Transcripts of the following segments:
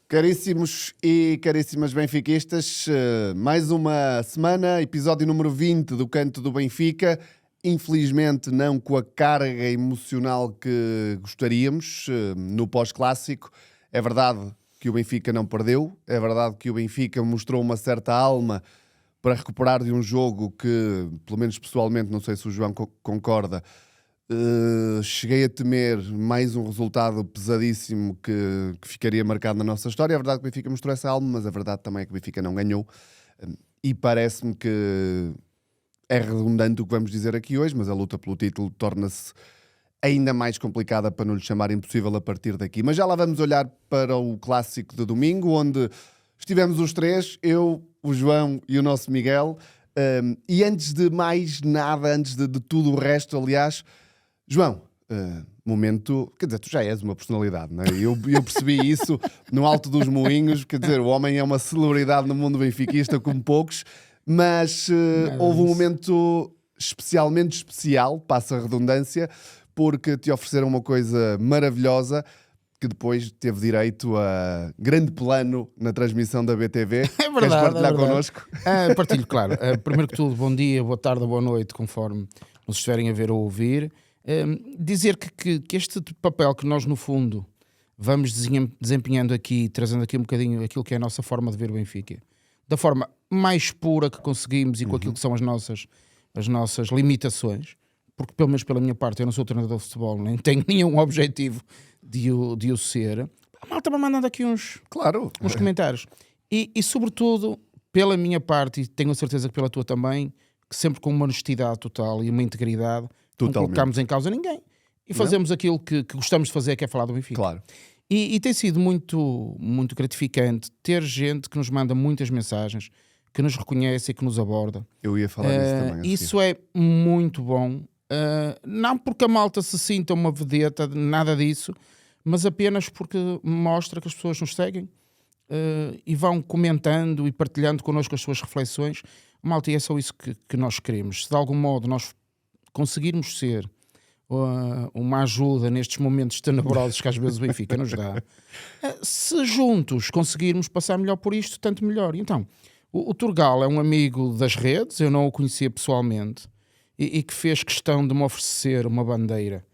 Caríssimos e caríssimas benfiquistas, mais uma semana, episódio número 20 do Canto do Benfica. Infelizmente não com a carga emocional que gostaríamos no pós-clássico. É verdade que o Benfica não perdeu, é verdade que o Benfica mostrou uma certa alma para recuperar de um jogo que, pelo menos pessoalmente, não sei se o João concorda, cheguei a temer mais um resultado pesadíssimo que ficaria marcado na nossa história. É verdade que o Benfica mostrou essa alma, mas a verdade também é que o Benfica não ganhou. E parece-me que é redundante o que vamos dizer aqui hoje, mas a luta pelo título torna-se ainda mais complicada, para não lhe chamar impossível, a partir daqui. Mas já lá vamos olhar para o clássico de domingo, onde estivemos os três, eu, o João e o nosso Miguel. E antes de mais nada, antes de tudo o resto, aliás, João, momento... Quer dizer, tu já és uma personalidade, não é? Eu percebi isso no Alto dos Moinhos. Quer dizer, o homem é uma celebridade no mundo benfiquista como poucos, mas houve um momento especialmente especial, passa a redundância, porque te ofereceram uma coisa maravilhosa que depois teve direito a grande plano na transmissão da BTV. É verdade. Queres partilhar connosco? Partilho, claro. Primeiro que tudo, bom dia, boa tarde, boa noite, conforme nos estiverem a ver ou ouvir. Dizer que este papel que nós, no fundo, vamos desempenhando aqui, trazendo aqui um bocadinho aquilo que é a nossa forma de ver o Benfica, da forma mais pura que conseguimos e com aquilo que são as nossas limitações, porque pelo menos pela minha parte eu não sou treinador de futebol, nem tenho nenhum objetivo de o ser. A malta vai mandando aqui uns comentários. E sobretudo, pela minha parte, e tenho a certeza que pela tua também, que sempre com uma honestidade total e uma integridade, não colocamos em causa ninguém. E fazemos aquilo que gostamos de fazer, que é falar do Benfica. Claro. E tem sido muito, muito gratificante ter gente que nos manda muitas mensagens, que nos reconhece e que nos aborda. Eu ia falar disso também. Isso é muito bom. Não porque a malta se sinta uma vedeta, nada disso, mas apenas porque mostra que as pessoas nos seguem e vão comentando e partilhando connosco as suas reflexões. Malta, e é só isso que nós queremos. Se de algum modo nós conseguirmos ser uma ajuda nestes momentos tenebrosos que às vezes o Benfica nos dá, se juntos conseguirmos passar melhor por isto, tanto melhor. Então, o Turgal é um amigo das redes, eu não o conhecia pessoalmente, e que fez questão de me oferecer uma bandeira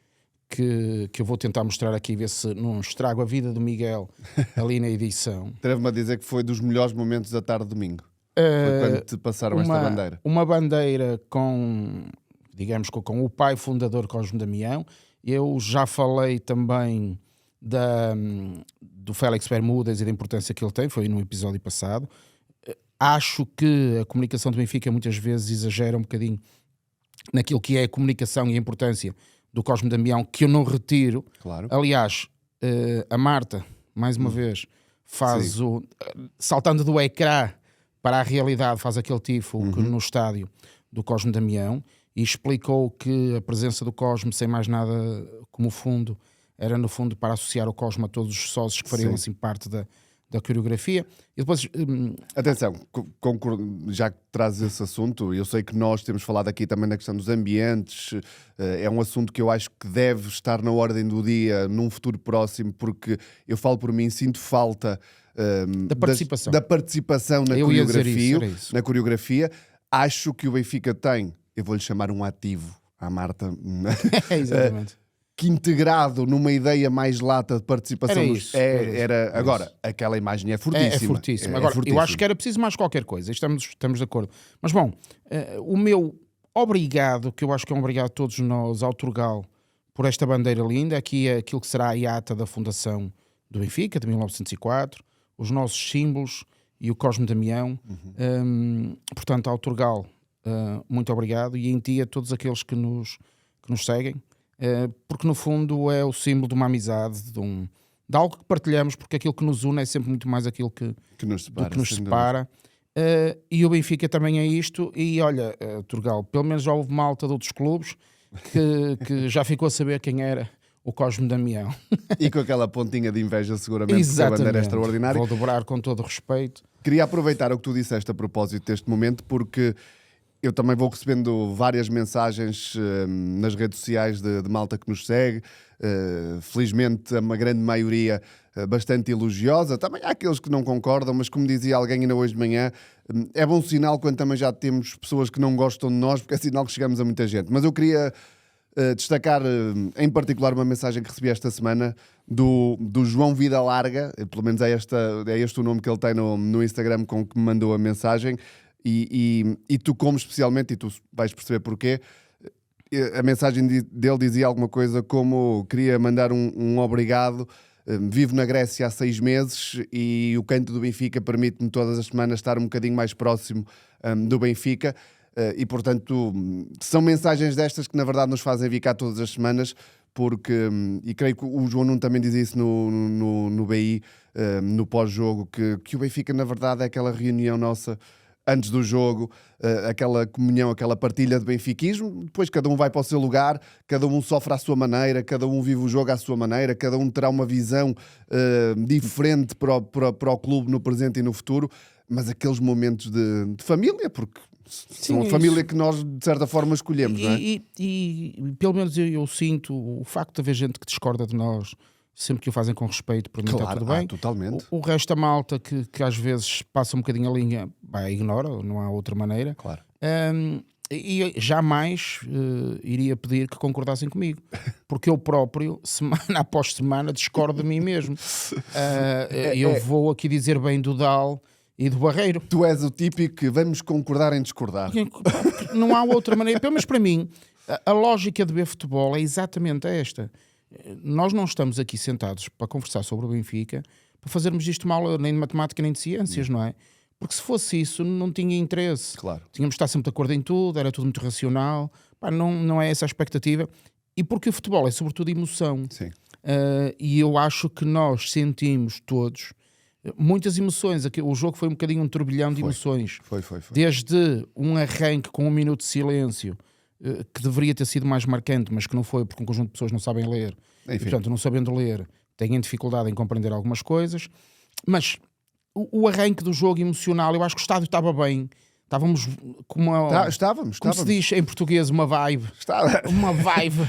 que eu vou tentar mostrar aqui, ver se não estrago a vida do Miguel ali na edição. Atrevo-me a dizer que foi dos melhores momentos da tarde de domingo. Foi quando te passaram esta bandeira. Uma bandeira com, digamos, com o pai fundador Cosme Damião. Eu já falei também do Félix Bermúdez e da importância que ele tem, foi no episódio passado. Acho que a comunicação do Benfica muitas vezes exagera um bocadinho naquilo que é a comunicação e a importância do Cosme Damião, que eu não retiro. Claro. Aliás, a Marta, mais uma vez, faz saltando do ecrã para a realidade, faz aquele tifo no estádio do Cosme Damião e explicou que a presença do Cosme, sem mais nada como fundo, era no fundo para associar o Cosme a todos os sócios que fariam assim parte da coreografia. E depois, atenção, já que trazes esse assunto, eu sei que nós temos falado aqui também na questão dos ambientes, é um assunto que eu acho que deve estar na ordem do dia num futuro próximo, porque eu falo por mim, sinto falta da participação na coreografia. Acho que o Benfica tem, eu vou-lhe chamar um ativo à Marta, exatamente. Que integrado numa ideia mais lata de participação. Agora, aquela imagem é fortíssima. É fortíssima. Agora, eu acho que era preciso mais qualquer coisa, estamos de acordo. Mas bom, o meu obrigado, que eu acho que é um obrigado a todos nós, ao Turgal, por esta bandeira linda, aqui é aquilo que será a ata da fundação do Benfica, de 1904, os nossos símbolos e o Cosme Damião. Portanto, ao Turgal, muito obrigado, e em ti a todos aqueles que nos seguem, porque no fundo é o símbolo de uma amizade, de algo que partilhamos, porque aquilo que nos une é sempre muito mais aquilo que nos separa. E o Benfica também é isto. E olha, Turgal, pelo menos já houve malta de outros clubes que já ficou a saber quem era o Cosme Damião. E com aquela pontinha de inveja, seguramente, porque a bandeira é extraordinária. Vou dobrar com todo o respeito. Queria aproveitar o que tu disseste a propósito deste momento, porque eu também vou recebendo várias mensagens nas redes sociais de malta que nos segue. Felizmente, uma grande maioria bastante elogiosa. Também há aqueles que não concordam, mas como dizia alguém ainda hoje de manhã, é bom sinal quando também já temos pessoas que não gostam de nós, porque é sinal que chegamos a muita gente. Mas eu queria destacar em particular uma mensagem que recebi esta semana do João Vida Larga, pelo menos é este o nome que ele tem no Instagram com que me mandou a mensagem. E tocou-me especialmente, e tu vais perceber porquê. A mensagem dele dizia alguma coisa como: queria mandar um obrigado, vivo na Grécia há 6 meses e o canto do Benfica permite-me todas as semanas estar um bocadinho mais próximo do Benfica. E portanto são mensagens destas que na verdade nos fazem vir cá todas as semanas, porque, e creio que o João Nuno também diz isso no BI, no pós-jogo, que o Benfica na verdade é aquela reunião nossa antes do jogo, aquela comunhão, aquela partilha de benfiquismo. Depois cada um vai para o seu lugar, cada um sofre à sua maneira, cada um vive o jogo à sua maneira, cada um terá uma visão diferente para o clube no presente e no futuro, mas aqueles momentos de família, porque são a família que nós de certa forma escolhemos, não é? E pelo menos eu sinto o facto de haver gente que discorda de nós, sempre que o fazem com respeito, para mim está tudo bem. Totalmente. O resto da malta que às vezes passa um bocadinho a linha, ignora, não há outra maneira. Claro. E jamais iria pedir que concordassem comigo, porque eu próprio, semana após semana, discordo de mim mesmo. Eu vou aqui dizer bem do Dal e do Barreiro. Tu és o típico que vamos concordar em discordar. Não há outra maneira. Pelo menos para mim, a lógica de ver futebol é exatamente esta. Nós não estamos aqui sentados para conversar sobre o Benfica, para fazermos isto mal nem de matemática nem de ciências, não é? Porque se fosse isso, não tinha interesse. Claro. Tínhamos de estar sempre de acordo em tudo, era tudo muito racional. Não é essa a expectativa. E porque o futebol é sobretudo emoção. Sim. E eu acho que nós sentimos todos muitas emoções. O jogo foi um bocadinho um turbilhão de emoções. Foi. Desde um arranque com 1 minuto de silêncio, que deveria ter sido mais marcante, mas que não foi, porque um conjunto de pessoas não sabem ler. E, portanto, não sabendo ler, têm dificuldade em compreender algumas coisas. Mas o arranque do jogo emocional, eu acho que o estádio estava bem. Estávamos com uma... Estávamos. Como se diz em português, uma vibe. Uma vibe.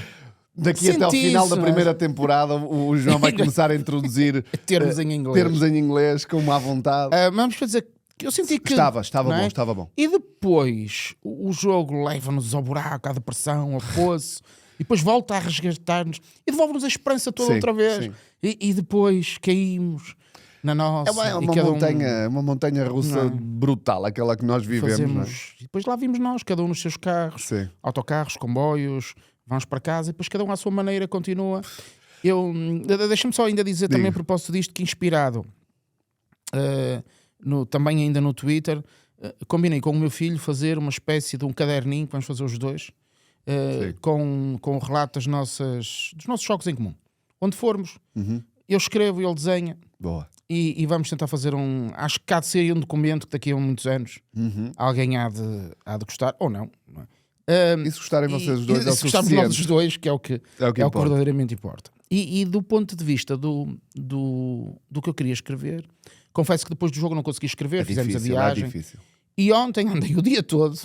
Daqui até ao final da primeira temporada, o João vai começar a introduzir termos em inglês com uma à vontade. Vamos dizer que eu senti que... Estava bom. E depois o jogo leva-nos ao buraco, à depressão, ao poço, e depois volta a resgatar-nos e devolve-nos a esperança toda outra vez. E depois caímos na nossa... É uma montanha russa brutal, aquela que nós vivemos. E depois lá vimos nós, cada um nos seus carros, autocarros, comboios, vamos para casa e depois cada um à sua maneira continua. Deixa-me só ainda dizer também a propósito disto, que inspirado também ainda no Twitter, combinei com o meu filho fazer uma espécie de um caderninho que vamos fazer os dois, com o relato dos nossos jogos em comum. Onde formos, eu escrevo e ele desenha. Boa. E vamos tentar fazer acho que há de ser um documento que daqui a muitos anos alguém há de gostar, ou não é? E se gostarem vocês os dois, é o se gostarmos nós os dois, que é o que verdadeiramente importa. E do ponto de vista do que eu queria escrever, confesso que depois do jogo não consegui escrever, fizemos a viagem. E ontem andei o dia todo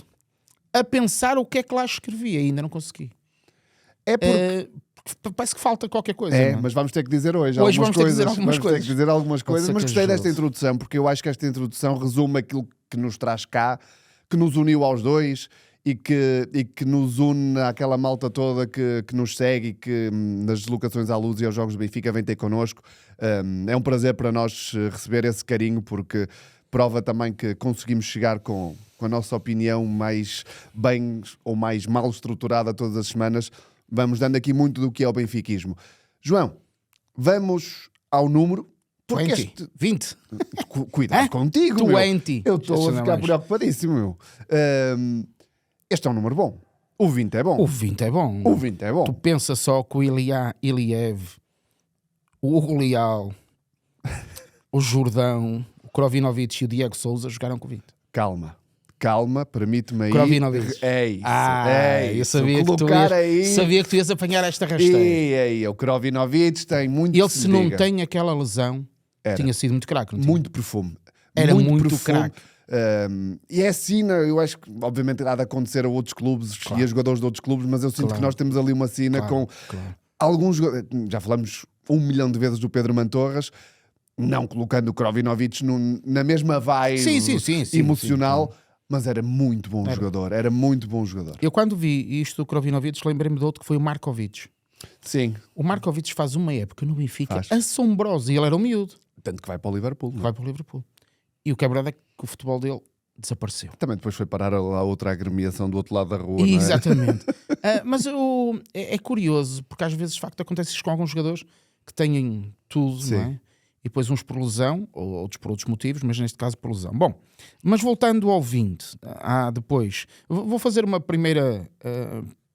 a pensar o que é que lá escrevi, ainda não consegui. É porque parece que falta qualquer coisa. Mas vamos ter que dizer hoje vamos ter que dizer algumas coisas. Mas gostei desta introdução, porque eu acho que esta introdução resume aquilo que nos traz cá, que nos uniu aos dois e que nos une àquela malta toda que nos segue e que nas deslocações à Luz e aos Jogos do Benfica vem ter connosco. É um prazer para nós receber esse carinho, porque prova também que conseguimos chegar com a nossa opinião mais bem ou mais mal estruturada todas as semanas. Vamos dando aqui muito do que é o benfiquismo. João, vamos ao número. 20. Cuidado contigo, 20. Eu estou a ficar preocupadíssimo, meu. Este é um número bom. O 20 é bom. O 20 é bom. O 20 é bom. Tu pensa só que o Iliev, o Hugo Leal, o Jordão, o Krovinovic e o Diego Souza jogaram com o 20. Calma, permite-me aí. Krovinovic. É isso. Eu sabia que tu ias apanhar esta rasteira. O Krovinovic tem muito. Ele, se não tem aquela lesão, tinha sido muito craque. Muito perfume. Era muito craque. E é assim, eu acho que obviamente há de acontecer a outros clubes e a jogadores de outros clubes, mas eu sinto que nós temos ali uma cena com alguns jogadores. Já falamos 1 milhão de vezes do Pedro Mantorras, não colocando o Krovinovic na mesma vibe emocional, mas era muito bom jogador. Era muito bom jogador. Eu quando vi isto do Krovinovic lembrei-me de outro que foi o Markovic. Sim. O Markovic faz uma época no Benfica assombrosa e ele era um miúdo. Tanto que vai para o Liverpool. Vai para o Liverpool. E o que é verdade é que o futebol dele desapareceu. Também depois foi parar a outra agremiação do outro lado da rua. Exatamente. Mas é curioso, porque às vezes de facto acontece isto com alguns jogadores que têm tudo, não é? E depois uns por lesão, ou outros por outros motivos, mas neste caso por lesão. Bom, mas voltando ao 20, depois, vou fazer uma primeira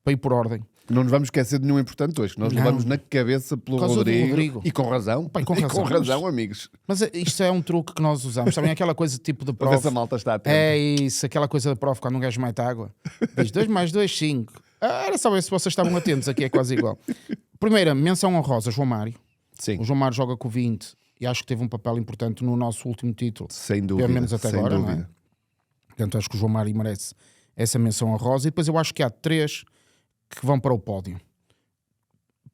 para ir por ordem. Não nos vamos esquecer de nenhum importante hoje, que nós levamos na cabeça pelo Rodrigo. E com razão. Pai, com razão, amigos. Mas isto é um truque que nós usamos. Sabem aquela coisa tipo de Para ver prof? se a malta está atenta. É isso, aquela coisa da prof, quando um gajo mete água. Diz 2 mais 2, 5. Era só ver se vocês estavam atentos, aqui é quase igual. Primeira, menção honrosa, João Mário. Sim. O João Mário joga com o 20 e acho que teve um papel importante no nosso último título. Sem dúvida. Pelo menos até agora, não é? Portanto, acho que o João Mário merece essa menção honrosa. E depois eu acho que há 3 que vão para o pódio.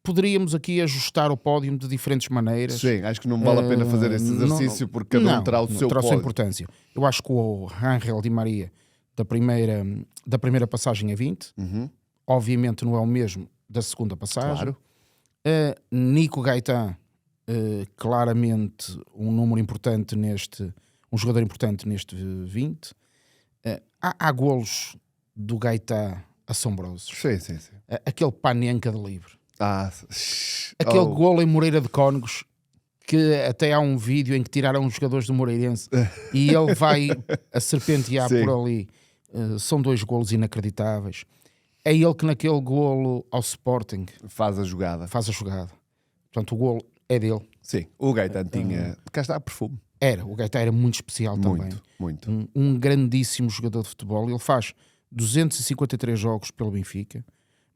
Poderíamos aqui ajustar o pódio de diferentes maneiras. Sim, acho que não vale a pena fazer esse exercício porque cada um terá o seu pódio. Sua importância. Eu acho que o Ángel Di Maria da primeira passagem é 20. Obviamente não é o mesmo da segunda passagem. Claro. Nico Gaetan, claramente um número importante um jogador importante neste 20. Há golos do Gaetan assombrosos. Sim. Aquele Panenka de livre. Aquele golo em Moreira de Cónegos, que até há um vídeo em que tiraram os jogadores do Moreirense e ele vai a serpentear por ali. São 2 golos inacreditáveis. É ele que naquele golo ao Sporting faz a jogada. Portanto, o golo é dele. Sim, o Gaetan tinha... Cá está, perfume. O Gaetan era muito especial também. Muito. Um grandíssimo jogador de futebol. Ele faz 253 jogos pelo Benfica,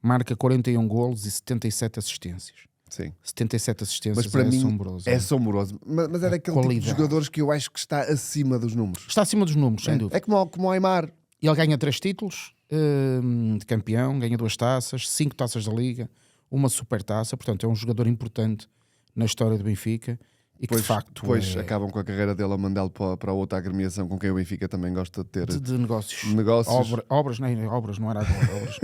marca 41 golos e 77 assistências. Sim. 77 assistências, mas para mim assombroso. É assombroso. Mas é daquele tipo de jogadores que eu acho que está acima dos números. Está acima dos números, sem dúvida. É como o Aimar. Ele ganha 3 títulos de campeão, ganha 2 taças, 5 taças da Liga, uma super taça. Portanto, é um jogador importante na história do Benfica. E que de facto depois acabam com a carreira dele a mandá-lo para outra agremiação com quem o Benfica também gosta de ter de negócios. Obras, não era agora. Obras.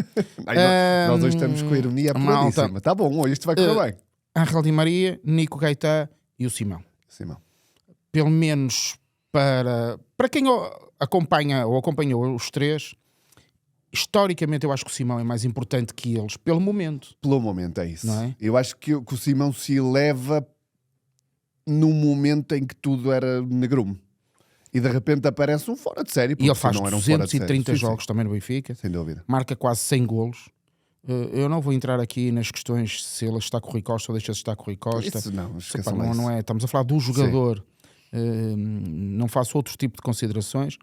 Nós hoje estamos com a ironia apuradíssima. Está bom, hoje isto vai correr bem. Ángel Di Maria, Nico Gaetan e o Simão. Pelo menos para quem acompanha ou acompanhou os 3, historicamente eu acho que o Simão é mais importante que eles, pelo momento. Pelo momento, é isso. Não é? Eu acho que o Simão se eleva num momento em que tudo era negrume. E de repente aparece um fora de série. E ele faz 230 jogos também no Benfica. Sem dúvida. Marca quase 100 golos. Eu não vou entrar aqui nas questões se ele está com o Rui Costa ou deixa de estar com o Rui Costa. Isso não, não é. Estamos a falar do jogador. Não faço outro tipo de considerações.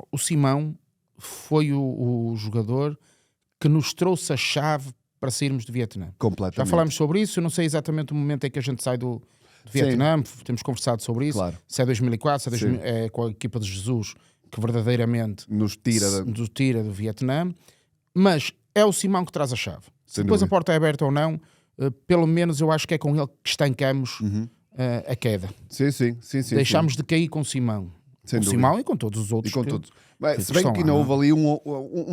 O Simão foi o jogador que nos trouxe a chave para sairmos do Vietnã. Completamente. Já falámos sobre isso. Eu não sei exatamente o momento em que a gente sai do Vietnã, temos conversado sobre isso. Claro. Se é 2004, é com a equipa de Jesus que verdadeiramente nos tira do Vietnã, mas é o Simão que traz a chave. Se depois a porta é aberta ou não, pelo menos eu acho que é com ele que estancamos a queda. Sim. Deixámos de cair com o Simão. Com o Simão e com todos os outros. Se bem que ainda houve ali uma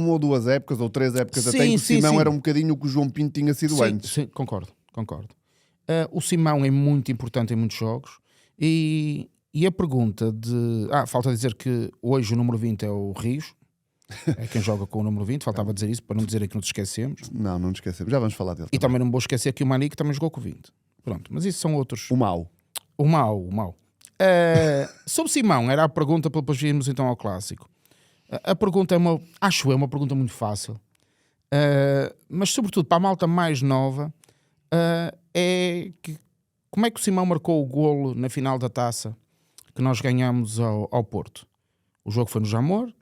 ou 2 épocas, ou 3 épocas até em que o Simão era um bocadinho o que o João Pinto tinha sido antes. Sim, concordo. O Simão é muito importante em muitos jogos e a pergunta de... falta dizer que hoje o número 20 é o Rios, é quem joga com o número 20, faltava dizer isso para não dizer que nos esquecemos. Não nos esquecemos, já vamos falar dele. E também não vou esquecer que o Manique também jogou com o 20. Pronto, mas isso são outros... O mau. Sobre Simão, era a pergunta para depois irmos então ao clássico. A pergunta é uma pergunta muito fácil, mas sobretudo para a malta mais nova, é que como é que o Simão marcou o golo na final da taça que nós ganhamos ao Porto? O jogo foi no Jamor,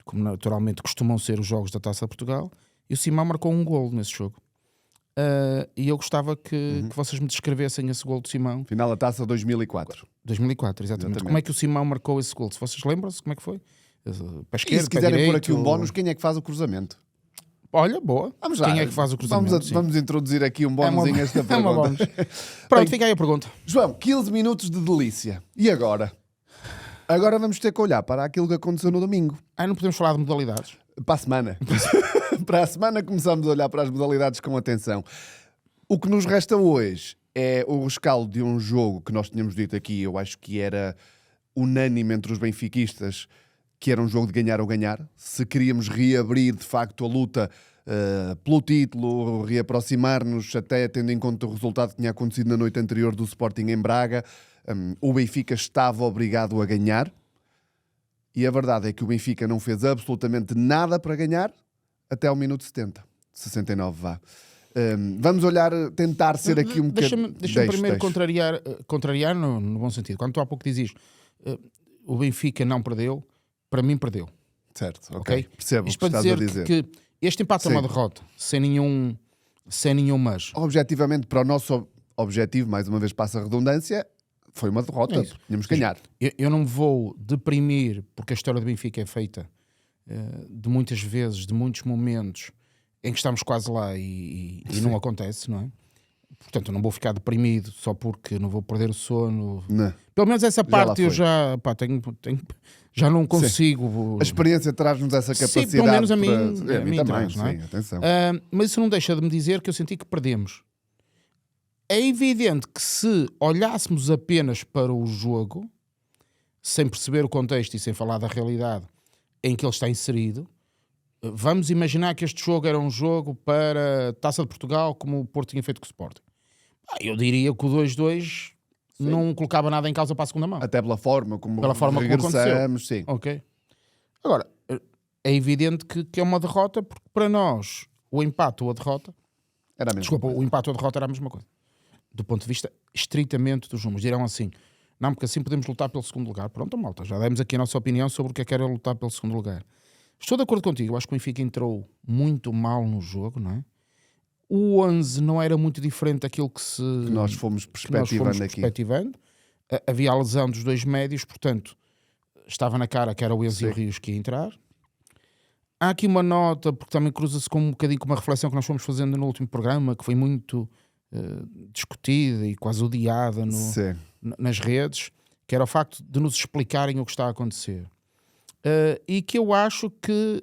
como naturalmente costumam ser os jogos da Taça de Portugal, e o Simão marcou um golo nesse jogo. E eu gostava que vocês me descrevessem esse gol do Simão. Final da Taça 2004. 2004, exatamente. Como é que o Simão marcou esse gol? Se vocês lembram-se, como é que foi? Pé esquerdo, E se quiserem pé direito, pôr aqui um bónus, quem é que faz o cruzamento? Olha, boa. Vamos lá. Quem é que faz o cruzamento? Vamos introduzir aqui um bónus em esta É uma pergunta. bónus. Pronto, fica aí a pergunta. João, 15 minutos de delícia. E agora? Agora vamos ter que olhar para aquilo que aconteceu no domingo. Não podemos falar de modalidades? Para a semana. Para a semana começamos a olhar para as modalidades com atenção. O que nos resta hoje é o rescaldo de um jogo que nós tínhamos dito aqui, eu acho que era unânime entre os benfiquistas, que era um jogo de ganhar ou ganhar. Se queríamos reabrir, de facto, a luta pelo título, reaproximar-nos, até tendo em conta o resultado que tinha acontecido na noite anterior do Sporting em Braga, o Benfica estava obrigado a ganhar. E a verdade é que o Benfica não fez absolutamente nada para ganhar até ao minuto 70. 69, vá. Vamos olhar, tentar ser aqui um bocadinho... Deixa-me primeiro contrariar no bom sentido. Quando tu há pouco dizes o Benfica não perdeu, para mim perdeu. Certo, ok. Percebo o Isto que para estás dizer a dizer. que este empate é uma derrota, sem nenhum mas. Objetivamente, para o nosso objetivo, mais uma vez passa a redundância, foi uma derrota. Tínhamos que ganhar. Eu não me vou deprimir, porque a história do Benfica é feita de muitas vezes, de muitos momentos em que estamos quase lá e não acontece, não é? Portanto, eu não vou ficar deprimido só porque não vou perder o sono. Não. Pelo menos essa parte eu já já não consigo. Sim. A experiência traz-nos essa capacidade. Sim, pelo menos a mim também, traz, não é? Sim, atenção. Mas isso não deixa de me dizer que eu senti que perdemos. É evidente que se olhássemos apenas para o jogo, sem perceber o contexto e sem falar da realidade em que ele está inserido, vamos imaginar que este jogo era um jogo para Taça de Portugal, como o Porto tinha feito com o Sporting. Eu diria que o 2-2 não colocava nada em causa para a segunda mão. Até pela forma como regressamos, aconteceu. Sim. Ok. Agora, é evidente que é uma derrota, porque para nós o empate ou a derrota... Era a mesma Desculpa, coisa. o empate ou a derrota era a mesma coisa. Do ponto de vista estritamente dos números. Dirão assim, não, porque assim podemos lutar pelo segundo lugar. Pronto, malta, já demos aqui a nossa opinião sobre o que é que era lutar pelo segundo lugar. Estou de acordo contigo, acho que o Benfica entrou muito mal no jogo, não é? O 11 não era muito diferente daquilo que nós fomos perspectivando aqui. Havia a lesão dos dois médios, portanto, estava na cara que era o Enzo e o Rios que ia entrar. Há aqui uma nota, porque também cruza-se com um bocadinho com uma reflexão que nós fomos fazendo no último programa, que foi muito discutida e quase odiada nas redes, que era o facto de nos explicarem o que está a acontecer. E que eu acho que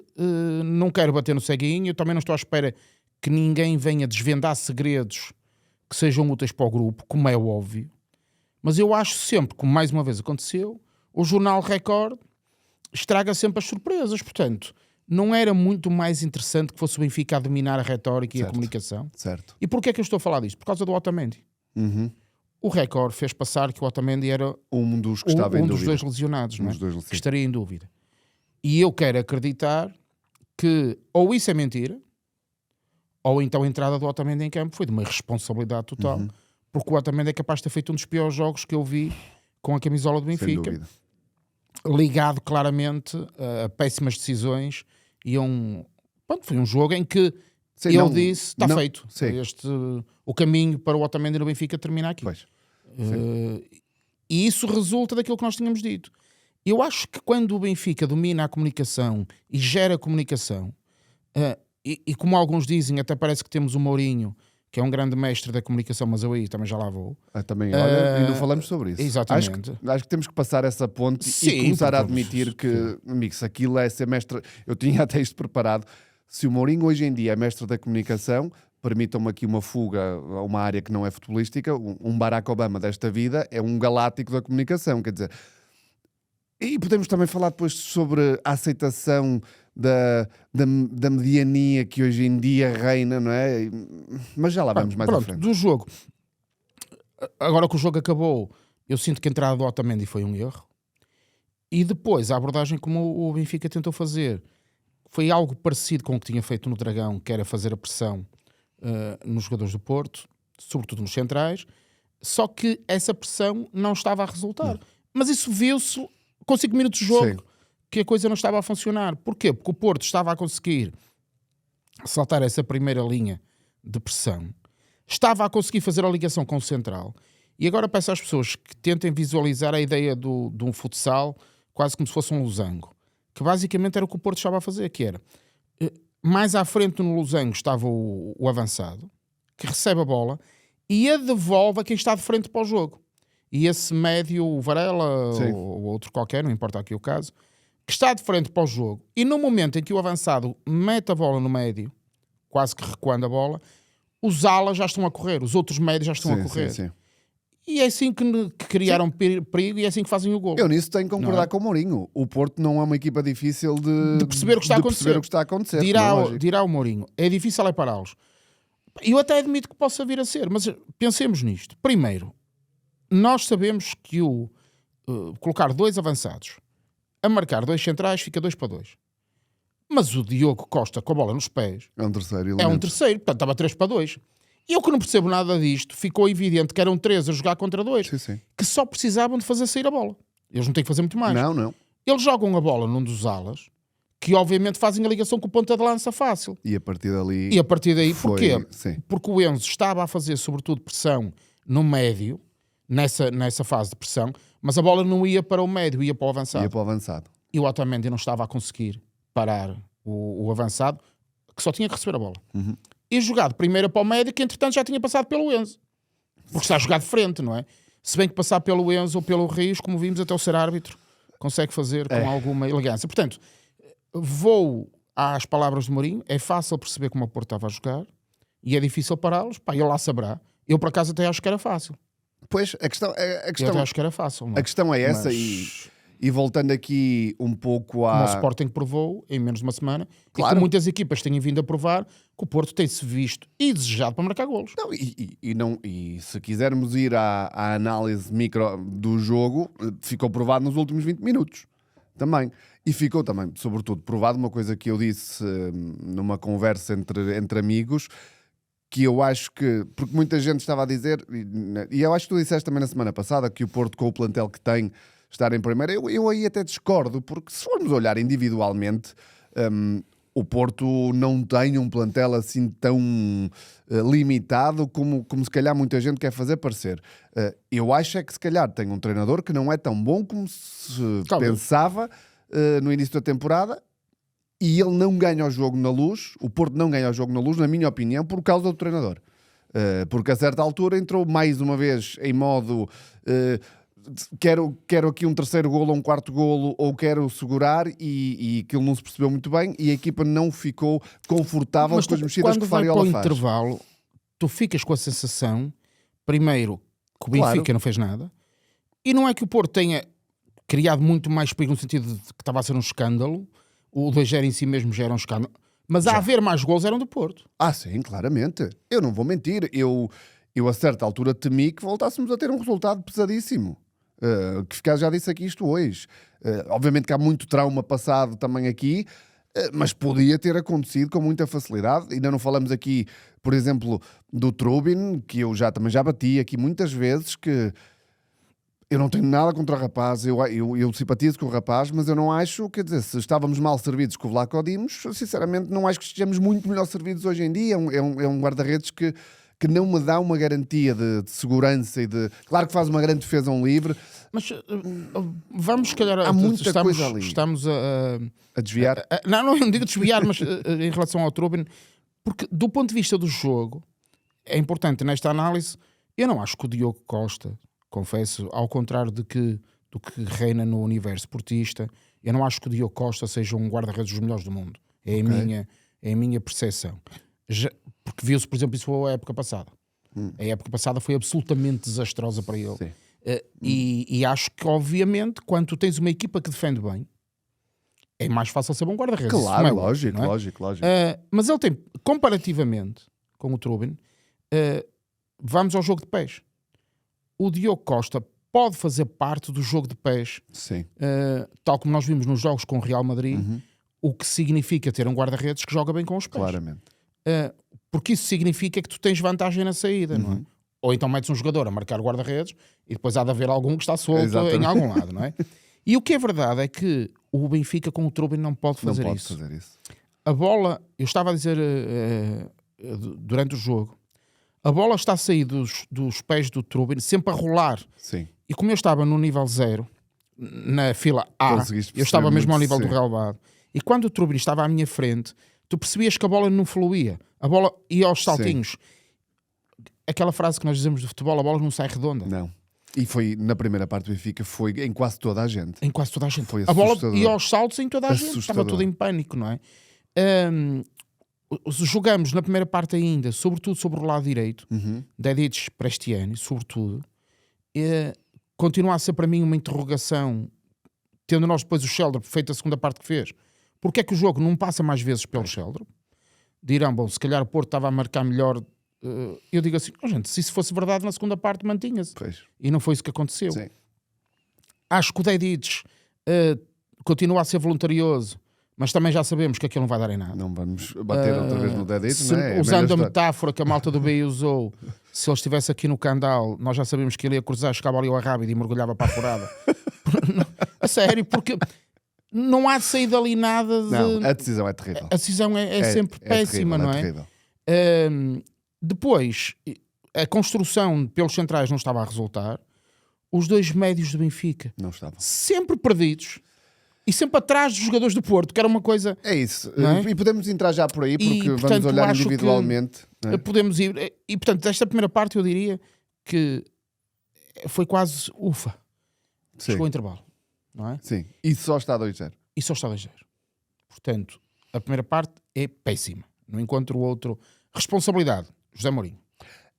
não quero bater no ceguinho, eu também não estou à espera que ninguém venha desvendar segredos que sejam úteis para o grupo, como é óbvio, mas eu acho sempre, como mais uma vez aconteceu, o Jornal Record estraga sempre as surpresas, portanto, não era muito mais interessante que fosse o Benfica a dominar a retórica e a comunicação? Certo. E porquê é que eu estou a falar disto? Por causa do Otamendi. O Record fez passar que o Otamendi era um dos que estava em dos dúvida. dois lesionados, não é? Que estaria em dúvida. E eu quero acreditar que ou isso é mentira, ou então a entrada do Otamendi em campo foi de uma irresponsabilidade total, porque o Otamendi é capaz de ter feito um dos piores jogos que eu vi com a camisola do Benfica, ligado claramente a péssimas decisões e foi um jogo em que ele disse, está feito, o caminho para o Otamendi no Benfica termina aqui. E isso resulta daquilo que nós tínhamos dito. Eu acho que quando o Benfica domina a comunicação e gera comunicação, e como alguns dizem, até parece que temos o Mourinho, que é um grande mestre da comunicação, mas eu aí também já lá vou. Também, olha, e não falamos sobre isso. Exatamente. Acho que temos que passar essa ponte e começar a admitir que, amigo, se aquilo é ser mestre... Eu tinha até isto preparado. Se o Mourinho hoje em dia é mestre da comunicação, permitam-me aqui uma fuga a uma área que não é futebolística, um Barack Obama desta vida é um galáctico da comunicação, quer dizer... E podemos também falar depois sobre a aceitação da mediania que hoje em dia reina, não é? Mas já lá vamos mais à frente. Do jogo. Agora que o jogo acabou, eu sinto que a entrada do Otamendi foi um erro. E depois, a abordagem como o Benfica tentou fazer foi algo parecido com o que tinha feito no Dragão, que era fazer a pressão nos jogadores do Porto, sobretudo nos centrais, só que essa pressão não estava a resultar. Mas isso viu-se com 5 minutos de jogo, que a coisa não estava a funcionar. Porquê? Porque o Porto estava a conseguir saltar essa primeira linha de pressão estava a conseguir fazer a ligação com o central. E agora peço às pessoas que tentem visualizar a ideia de um futsal quase como se fosse um losango, que basicamente era o que o Porto estava a fazer, que era mais à frente no losango estava o avançado, que recebe a bola e a devolve a quem está de frente para o jogo. E esse médio, o Varela ou outro qualquer, não importa aqui o caso, que está de frente para o jogo, e no momento em que o avançado mete a bola no médio, quase que recuando a bola, os alas já estão a correr, os outros médios já estão a correr. Sim. E é assim que criaram perigo e é assim que fazem o gol. Eu nisso tenho que concordar com o Mourinho. O Porto não é uma equipa difícil de perceber o que está a acontecer. Dirá o Mourinho. É difícil é pará-los. Eu até admito que possa vir a ser, mas pensemos nisto. Primeiro, nós sabemos que colocar 2 avançados a marcar 2 centrais fica 2-2. Mas o Diogo Costa com a bola nos pés é um terceiro, portanto estava 3-2. E eu que não percebo nada disto, ficou evidente que eram 3 a jogar contra 2, que só precisavam de fazer sair a bola. Eles não têm que fazer muito mais. Não. Eles jogam a bola num dos alas, que obviamente fazem a ligação com o ponta de lança fácil. E a partir daí porquê? Porque o Enzo estava a fazer sobretudo pressão no médio, nessa fase de pressão, mas a bola não ia para o médio, ia para o avançado. E o Otamendi não estava a conseguir parar o avançado, que só tinha que receber a bola. E jogado primeiro para o médio, que entretanto já tinha passado pelo Enzo. Porque está a jogar de frente, não é? Se bem que passar pelo Enzo ou pelo Rios, como vimos até o ser árbitro, consegue fazer com alguma elegância. Portanto, vou às palavras de Mourinho, é fácil perceber como o Porto estava a jogar e é difícil pará-los. Ele lá saberá. Eu, por acaso, até acho que era fácil. Pois, a questão eu até acho que era fácil. Não é? A questão é essa e voltando aqui um pouco como o Sporting provou em menos de uma semana, claro. E como muitas equipas têm vindo a provar que o Porto tem-se visto e desejado para marcar golos. E se quisermos ir à análise micro do jogo, ficou provado nos últimos 20 minutos também. E ficou também, sobretudo, provado uma coisa que eu disse numa conversa entre amigos, que eu acho que, porque muita gente estava a dizer, e eu acho que tu disseste também na semana passada, que o Porto, com o plantel que tem, estar em primeiro, eu aí até discordo, porque se formos olhar individualmente, o Porto não tem um plantel assim tão limitado como se calhar muita gente quer fazer parecer. Eu acho é que se calhar tem um treinador que não é tão bom como se pensava no início da temporada, e ele não ganha o jogo na Luz, o Porto não ganha o jogo na Luz, na minha opinião, por causa do treinador. Porque a certa altura entrou mais uma vez em modo... Quero aqui um terceiro golo ou um quarto golo, ou quero segurar, e aquilo não se percebeu muito bem e a equipa não ficou confortável com as mexidas que o Fariola faz. Quando vai para o intervalo, tu ficas com a sensação, primeiro, que o Benfica não fez nada, e não é que o Porto tenha criado muito mais perigo no sentido de que estava a ser um escândalo, o 2-0 em si mesmo já era um escândalo, mas a haver mais golos eram do Porto. Sim, claramente. Eu não vou mentir, eu a certa altura temi que voltássemos a ter um resultado pesadíssimo. Já disse aqui isto hoje. Obviamente que há muito trauma passado também aqui, mas podia ter acontecido com muita facilidade. Ainda não falamos aqui, por exemplo, do Trubin, que eu também já bati aqui muitas vezes, que eu não tenho nada contra o rapaz, eu simpatizo com o rapaz, mas eu não acho, quer dizer, se estávamos mal servidos com o Vlaco Dimos, sinceramente não acho que estejamos muito melhor servidos hoje em dia. É um guarda-redes que não me dá uma garantia de segurança e de... Claro que faz uma grande defesa um livre. Mas vamos, se calhar... Há muita coisa ali. Estamos a desviar? Não digo desviar, mas em relação ao Trubin, porque do ponto de vista do jogo, é importante nesta análise, eu não acho que o Diogo Costa, confesso, ao contrário do que reina no universo portista, eu não acho que o Diogo Costa seja um guarda-redes dos melhores do mundo. É a minha percepção. Porque viu-se, por exemplo, isso foi a época passada. A época passada foi absolutamente desastrosa para ele. E acho que, obviamente, quando tu tens uma equipa que defende bem, é mais fácil ser bom guarda-redes. Claro, lógico. Mas ele tem, comparativamente com o Trubin, vamos ao jogo de pés. O Diogo Costa pode fazer parte do jogo de pés, tal como nós vimos nos jogos com o Real Madrid, o que significa ter um guarda-redes que joga bem com os pés. Claramente. Porque isso significa que tu tens vantagem na saída, não é? Ou então metes um jogador a marcar guarda-redes e depois há de haver algum que está solto em algum lado, não é? E o que é verdade é que o Benfica com o Trubin não pode fazer isso. A bola, eu estava a dizer durante o jogo, a bola está a sair dos pés do Trubin, sempre a rolar. Sim. E como eu estava no nível 0, na fila A, eu estava mesmo ao nível do relevado. E quando o Trubin estava à minha frente, tu percebias que a bola não fluía. A bola ia aos saltinhos. Sim. Aquela frase que nós dizemos do futebol, a bola não sai redonda. Não. E foi, na primeira parte do Benfica, foi em quase toda a gente. Em quase toda a gente. Foi a bola assustador. ia aos saltos em toda a gente. Estava tudo em pânico, não é? Jogamos na primeira parte ainda, sobretudo sobre o lado direito, Dedić, Prestiani, sobretudo. Continua a ser para mim uma interrogação, tendo nós depois o Sheldon feito a segunda parte que fez. Porque é que o jogo não passa mais vezes pelo Sheldon? Dirão, bom, se calhar o Porto estava a marcar melhor. Eu digo assim, gente, se isso fosse verdade na segunda parte mantinha-se. E não foi isso que aconteceu. Sim. Acho que o Dedić continua a ser voluntarioso, mas também já sabemos que aquilo não vai dar em nada. Não vamos bater outra vez no Dedić, não é? Usando a metáfora que a malta do BI usou, se ele estivesse aqui no Candal, nós já sabemos que ele ia cruzar, chegava ali ao rápido e mergulhava para a furada. A sério, porque não há de sair dali nada de... Não, a decisão é terrível. A decisão é sempre péssima, terrível, não é? Depois, a construção pelos centrais não estava a resultar. Os dois médios do Benfica não estavam. Sempre perdidos e sempre atrás dos jogadores do Porto, que era uma coisa... É isso. É? E podemos entrar já por aí, porque portanto, vamos olhar individualmente. Podemos ir... E, portanto, desta primeira parte eu diria que foi quase ufa. Sim. Chegou o intervalo. Não é? Sim. E só está 2-0. E só está 2-0. Portanto, a primeira parte é péssima. Não encontro outro... Responsabilidade, José Mourinho.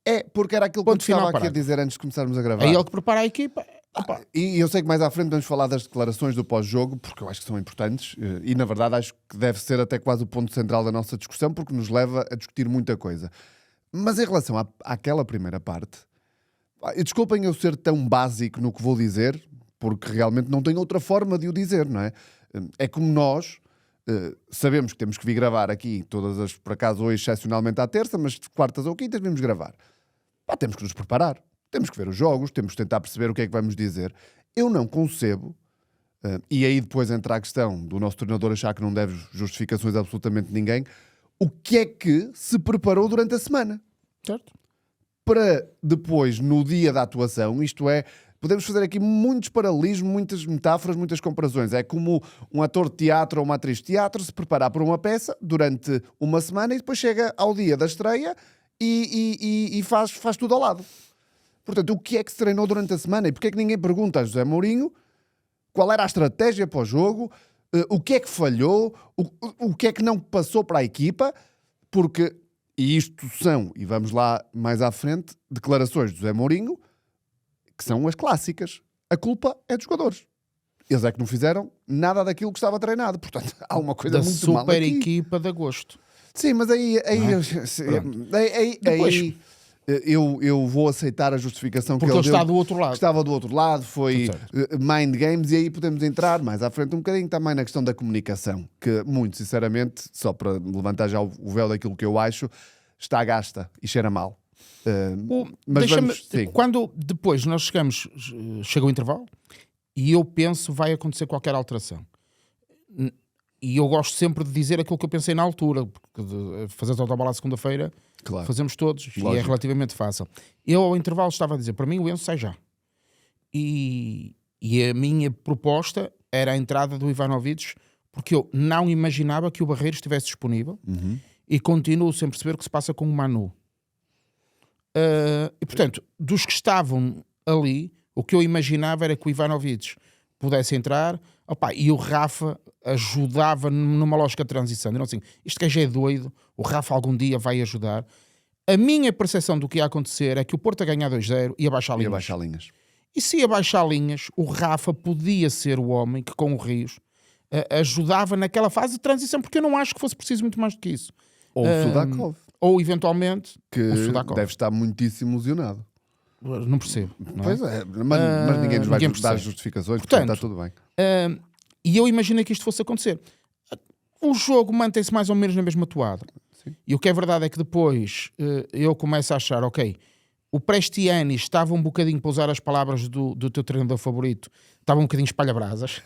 É, porque era aquilo que eu estava aqui a dizer antes de começarmos a gravar. É ele que prepara a equipa. E eu sei que mais à frente vamos falar das declarações do pós-jogo, porque eu acho que são importantes e, na verdade, acho que deve ser até quase o ponto central da nossa discussão, porque nos leva a discutir muita coisa. Mas em relação àquela primeira parte, desculpem eu ser tão básico no que vou dizer, porque realmente não tenho outra forma de o dizer, não é? É como nós... sabemos que temos que vir gravar aqui todas as, por acaso hoje excepcionalmente à terça, mas de quartas ou quintas vamos gravar. Temos que nos preparar, temos que ver os jogos, temos que tentar perceber o que é que vamos dizer. Eu não concebo, e aí depois entra a questão do nosso treinador achar que não deve justificações a absolutamente ninguém, o que é que se preparou durante a semana. Certo. Para depois, no dia da atuação, isto é, podemos fazer aqui muitos paralelismos, muitas metáforas, muitas comparações. É como um ator de teatro ou uma atriz de teatro se preparar para uma peça durante uma semana e depois chega ao dia da estreia e faz tudo ao lado. Portanto, o que é que se treinou durante a semana? E porquê é que ninguém pergunta a José Mourinho qual era a estratégia para o jogo, o que é que falhou, o que é que não passou para a equipa? Porque, e isto são, e vamos lá mais à frente, declarações de José Mourinho, que são as clássicas. A culpa é dos jogadores. Eles é que não fizeram nada daquilo que estava treinado. Portanto, há uma coisa muito mal aqui. Da super equipa de agosto. Sim, mas aí eu vou aceitar a justificação porque que ele está do outro lado. Estava do outro lado, foi mind games, e aí podemos entrar mais à frente um bocadinho também na questão da comunicação, que muito sinceramente, só para levantar já o véu daquilo que eu acho, está gasta e cheira mal. Mas quando depois nós chega o intervalo e eu penso vai acontecer qualquer alteração, e eu gosto sempre de dizer aquilo que eu pensei na altura, porque fazer a bola à segunda-feira, claro, fazemos todos. Lógico. E é relativamente fácil. Eu ao intervalo estava a dizer, para mim o Enzo sai já, e a minha proposta era a entrada do Ivanovic, porque eu não imaginava que o Barreiro estivesse disponível, e continuo sem perceber o que se passa com o Manu. E portanto, dos que estavam ali, o que eu imaginava era que o Ivanovic pudesse entrar, e o Rafa ajudava numa lógica de transição. Então, assim, isto que já é doido, o Rafa algum dia vai ajudar. A minha percepção do que ia acontecer é que o Porto a ganhar 2-0 ia baixar linhas. E se ia baixar linhas, o Rafa podia ser o homem que com o Rios ajudava naquela fase de transição, porque eu não acho que fosse preciso muito mais do que isso. Ou o Sudakov. Ou eventualmente que deve estar muitíssimo ilusionado. Não percebo. Não pois é, mas ninguém nos vai dar justificações, portanto está tudo bem. E eu imaginei que isto fosse acontecer. O jogo mantém-se mais ou menos na mesma toada. Sim. E o que é verdade é que depois eu começo a achar, ok, o Prestiani estava um bocadinho, para usar as palavras do teu treinador favorito, estava um bocadinho espalha-brasas.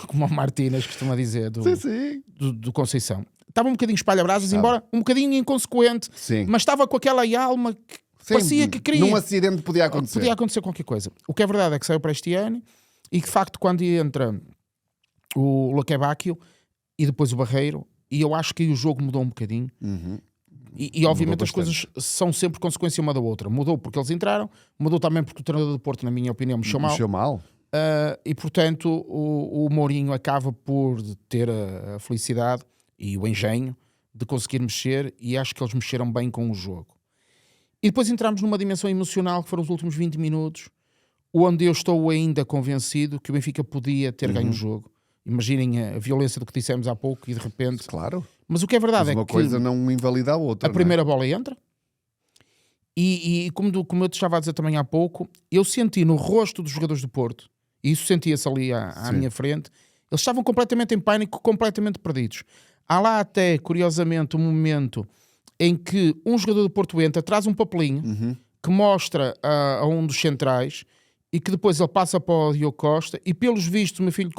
Como o Martínez costuma dizer, do Conceição. estava um bocadinho espalha-brasas, embora um bocadinho inconsequente, Sim. mas estava com aquela alma que parecia que queria. Num acidente podia acontecer. Podia acontecer qualquer coisa. O que é verdade é que saiu para este ano e que de facto quando entra o Loquebacchio e depois o Barreiro, e eu acho que aí o jogo mudou um bocadinho. E obviamente as coisas são sempre consequência uma da outra. Mudou porque eles entraram, mudou também porque o treinador do Porto, na minha opinião, mexeu mal. E portanto o Mourinho acaba por ter a felicidade e o engenho de conseguir mexer, e acho que eles mexeram bem com o jogo. E depois entramos numa dimensão emocional que foram os últimos 20 minutos, onde eu estou ainda convencido que o Benfica podia ter ganho o jogo. Imaginem a violência do que dissemos há pouco e de repente... Claro. Mas o que é verdade é que... uma coisa não invalida a outra. A primeira bola entra e como eu te estava a dizer também há pouco, eu senti no rosto dos jogadores do Porto, e isso sentia-se ali à minha frente, eles estavam completamente em pânico, completamente perdidos. Há lá até, curiosamente, um momento em que um jogador do Porto entra, traz um papelinho que mostra a um dos centrais, e que depois ele passa para o Diogo Costa, e pelos vistos o meu filho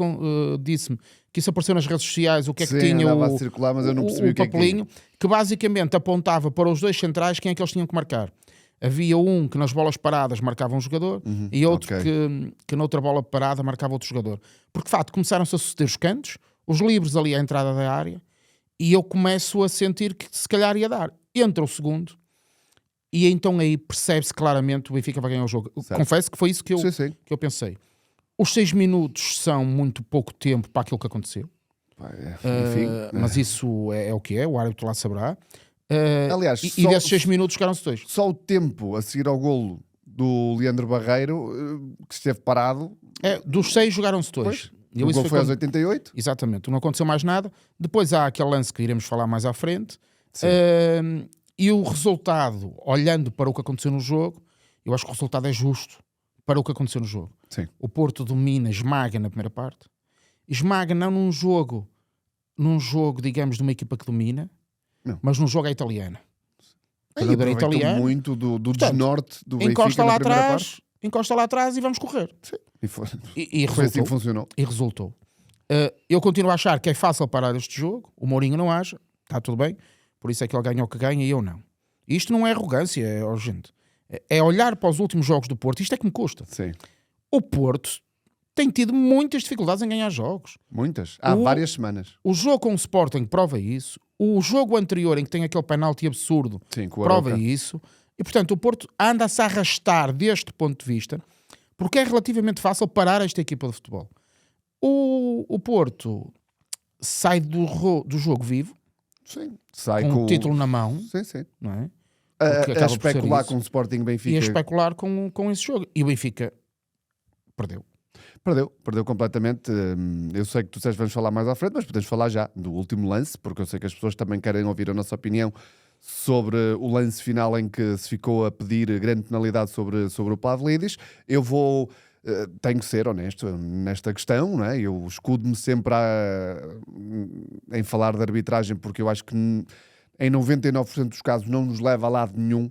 disse-me que isso apareceu nas redes sociais, o que é que tinha a circular, mas eu não percebi o papelinho, que basicamente apontava para os dois centrais quem é que eles tinham que marcar. Havia um que nas bolas paradas marcava um jogador e outro que noutra bola parada marcava outro jogador. Porque de facto começaram-se a suceder os cantos, os livres ali à entrada da área, e eu começo a sentir que se calhar ia dar. Entra o segundo, e então aí percebe-se claramente o Benfica vai ganhar o jogo. Certo. Confesso que foi isso que que eu pensei. Os 6 minutos são muito pouco tempo para aquilo que aconteceu. Enfim, mas isso é o que é, o árbitro lá saberá. Aliás, e desses 6 minutos chegaram-se 2. Só o tempo a seguir ao golo do Leandro Barreiro, que esteve parado. Dos 6 jogaram-se 2. O gol foi aos 88. Exatamente, não aconteceu mais nada. Depois há aquele lance que iremos falar mais à frente. E o resultado, olhando para o que aconteceu no jogo, eu acho que o resultado é justo para o que aconteceu no jogo. Sim. O Porto domina, esmaga na primeira parte. Esmaga não num jogo, digamos, de uma equipa que domina, mas num jogo à italiana. Aproveitou muito do desnorte do Benfica encosta lá na primeira atrás, parte. Encosta lá atrás e vamos correr. Sim. E foi resultou, assim que funcionou. E resultou. Eu continuo a achar que é fácil parar este jogo. O Mourinho não acha, está tudo bem. Por isso é que ele ganha o que ganha e eu não. Isto não é arrogância, gente. É olhar para os últimos jogos do Porto. Isto é que me custa. Sim. O Porto tem tido muitas dificuldades em ganhar jogos. Muitas. Há várias semanas. O jogo com o Sporting prova isso. O jogo anterior em que tem aquele penalti absurdo prova isso. E portanto o Porto anda-se a arrastar deste ponto de vista, porque é relativamente fácil parar esta equipa de futebol. O Porto sai do jogo vivo. Sim. Sai com o título na mão. Sim. Não é? A especular com o Sporting Benfica. E a especular com esse jogo. E o Benfica perdeu. Perdeu completamente. Eu sei que tu disseste vamos falar mais à frente, mas podemos falar já do último lance, porque eu sei que as pessoas também querem ouvir a nossa opinião sobre o lance final em que se ficou a pedir grande penalidade sobre o Pavlidis. Eu tenho que ser honesto nesta questão, não é? Eu escudo-me sempre em falar de arbitragem, porque eu acho que em 99% dos casos não nos leva a lado nenhum.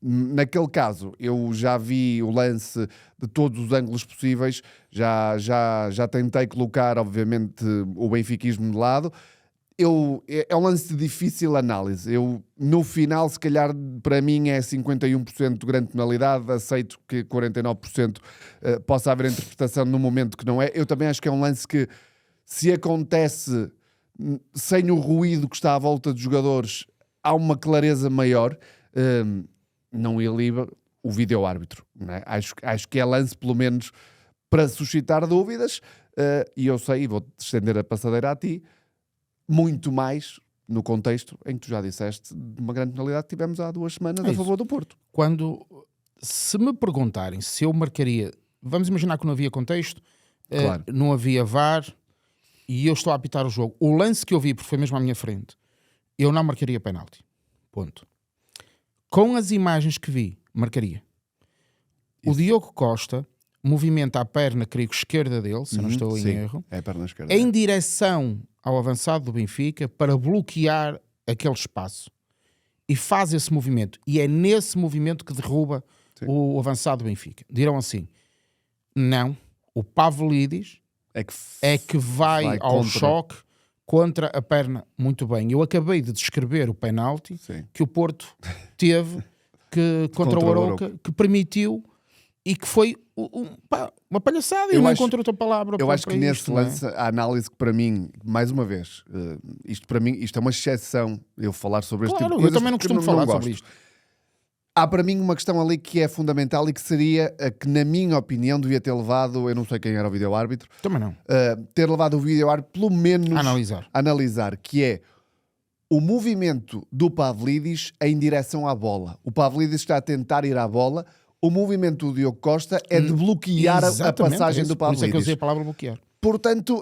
Naquele caso, eu já vi o lance de todos os ângulos possíveis, já tentei colocar, obviamente, o benfiquismo de lado. É um lance de difícil análise. No final, se calhar, para mim é 51% de grande penalidade, aceito que 49% possa haver interpretação no momento que não é. Eu também acho que é um lance que, se acontece sem o ruído que está à volta dos jogadores, há uma clareza maior. Não iliba o vídeo-árbitro. Não é? Acho que é lance, pelo menos, para suscitar dúvidas. E eu sei, e vou estender a passadeira a ti, muito mais no contexto em que tu já disseste de uma grande penalidade que tivemos há 2 semanas a favor do Porto. Se me perguntarem se eu marcaria, vamos imaginar que não havia contexto, claro. Não havia VAR e eu estou a apitar o jogo. O lance que eu vi, porque foi mesmo à minha frente, eu não marcaria penalti. Ponto. Com as imagens que vi, marcaria. Isso. O Diogo Costa movimenta a perna, creio que esquerda dele, se eu não estou em erro, é a perna esquerda, em direção ao avançado do Benfica para bloquear aquele espaço. E faz esse movimento. E é nesse movimento que derruba o avançado do Benfica. Dirão assim, não, o Pavlidis é que vai ao choque contra a perna, muito bem. Eu acabei de descrever o penalti que o Porto teve contra o Arouca, que permitiu e que foi uma palhaçada. Eu não encontro outra palavra. Eu acho que nesse lance, a análise que para mim, mais uma vez, isto é uma exceção, eu falar sobre este tipo de coisas. Eu também não costumo falar sobre isto. Há para mim uma questão ali que é fundamental e que seria a que, na minha opinião, devia ter levado, eu não sei quem era o vídeo-árbitro, também não. Ter levado o vídeo-árbitro pelo menos a analisar, que é o movimento do Pavlidis em direção à bola. O Pavlidis está a tentar ir à bola, o movimento do Diogo Costa é de bloquear a passagem do Pavlidis. Por isso é que eu usei a palavra bloquear. Portanto,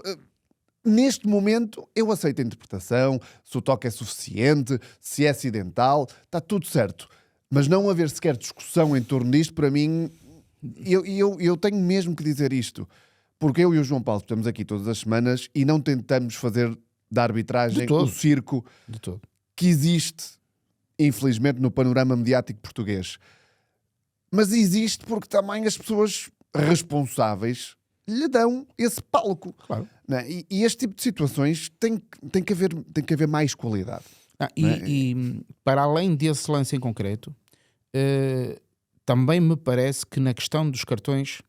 neste momento, eu aceito a interpretação, se o toque é suficiente, se é acidental, está tudo certo. Mas não haver sequer discussão em torno disto, para mim, eu tenho mesmo que dizer isto. Porque eu e o João Paulo estamos aqui todas as semanas e não tentamos fazer da arbitragem o circo que existe, infelizmente, no panorama mediático português. Mas existe porque também as pessoas responsáveis lhe dão esse palco. Claro. Não é? E este tipo de situações tem que haver mais qualidade. E para além desse lance em concreto, também me parece que na questão dos cartões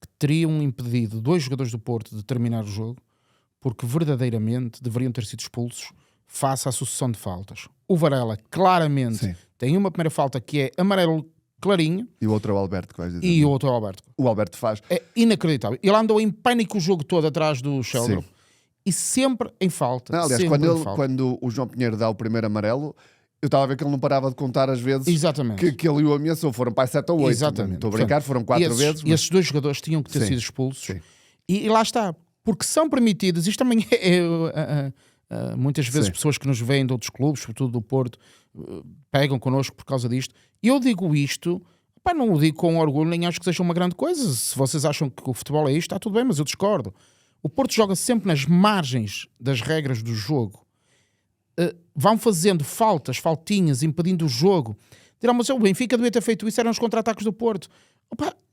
que teriam impedido 2 jogadores do Porto de terminar o jogo, porque verdadeiramente deveriam ter sido expulsos face à sucessão de faltas. O Varela claramente tem uma primeira falta que é amarelo clarinho. E o outro é o Alberto, que vais dizer. E o outro é o Alberto. O Alberto faz. É inacreditável. Ele andou em pânico o jogo todo atrás do Sheldon. E sempre em falta. Não, aliás, quando o João Pinheiro dá o primeiro amarelo, eu estava a ver que ele não parava de contar as vezes que ele o ameaçou. Foram para 7 ou 8. Exatamente. Estou a brincar, foram 4 vezes. E esses 2 jogadores tinham que ter sido expulsos. E lá está. Porque são permitidas. Isto também muitas vezes pessoas que nos veem de outros clubes, sobretudo do Porto, pegam connosco por causa disto. E eu digo isto, não o digo com orgulho, nem acho que seja uma grande coisa. Se vocês acham que o futebol é isto, está tudo bem, mas eu discordo. O Porto joga sempre nas margens das regras do jogo. Vão fazendo faltinhas, impedindo o jogo. Dirão, mas o Benfica devia ter feito isso, eram os contra-ataques do Porto.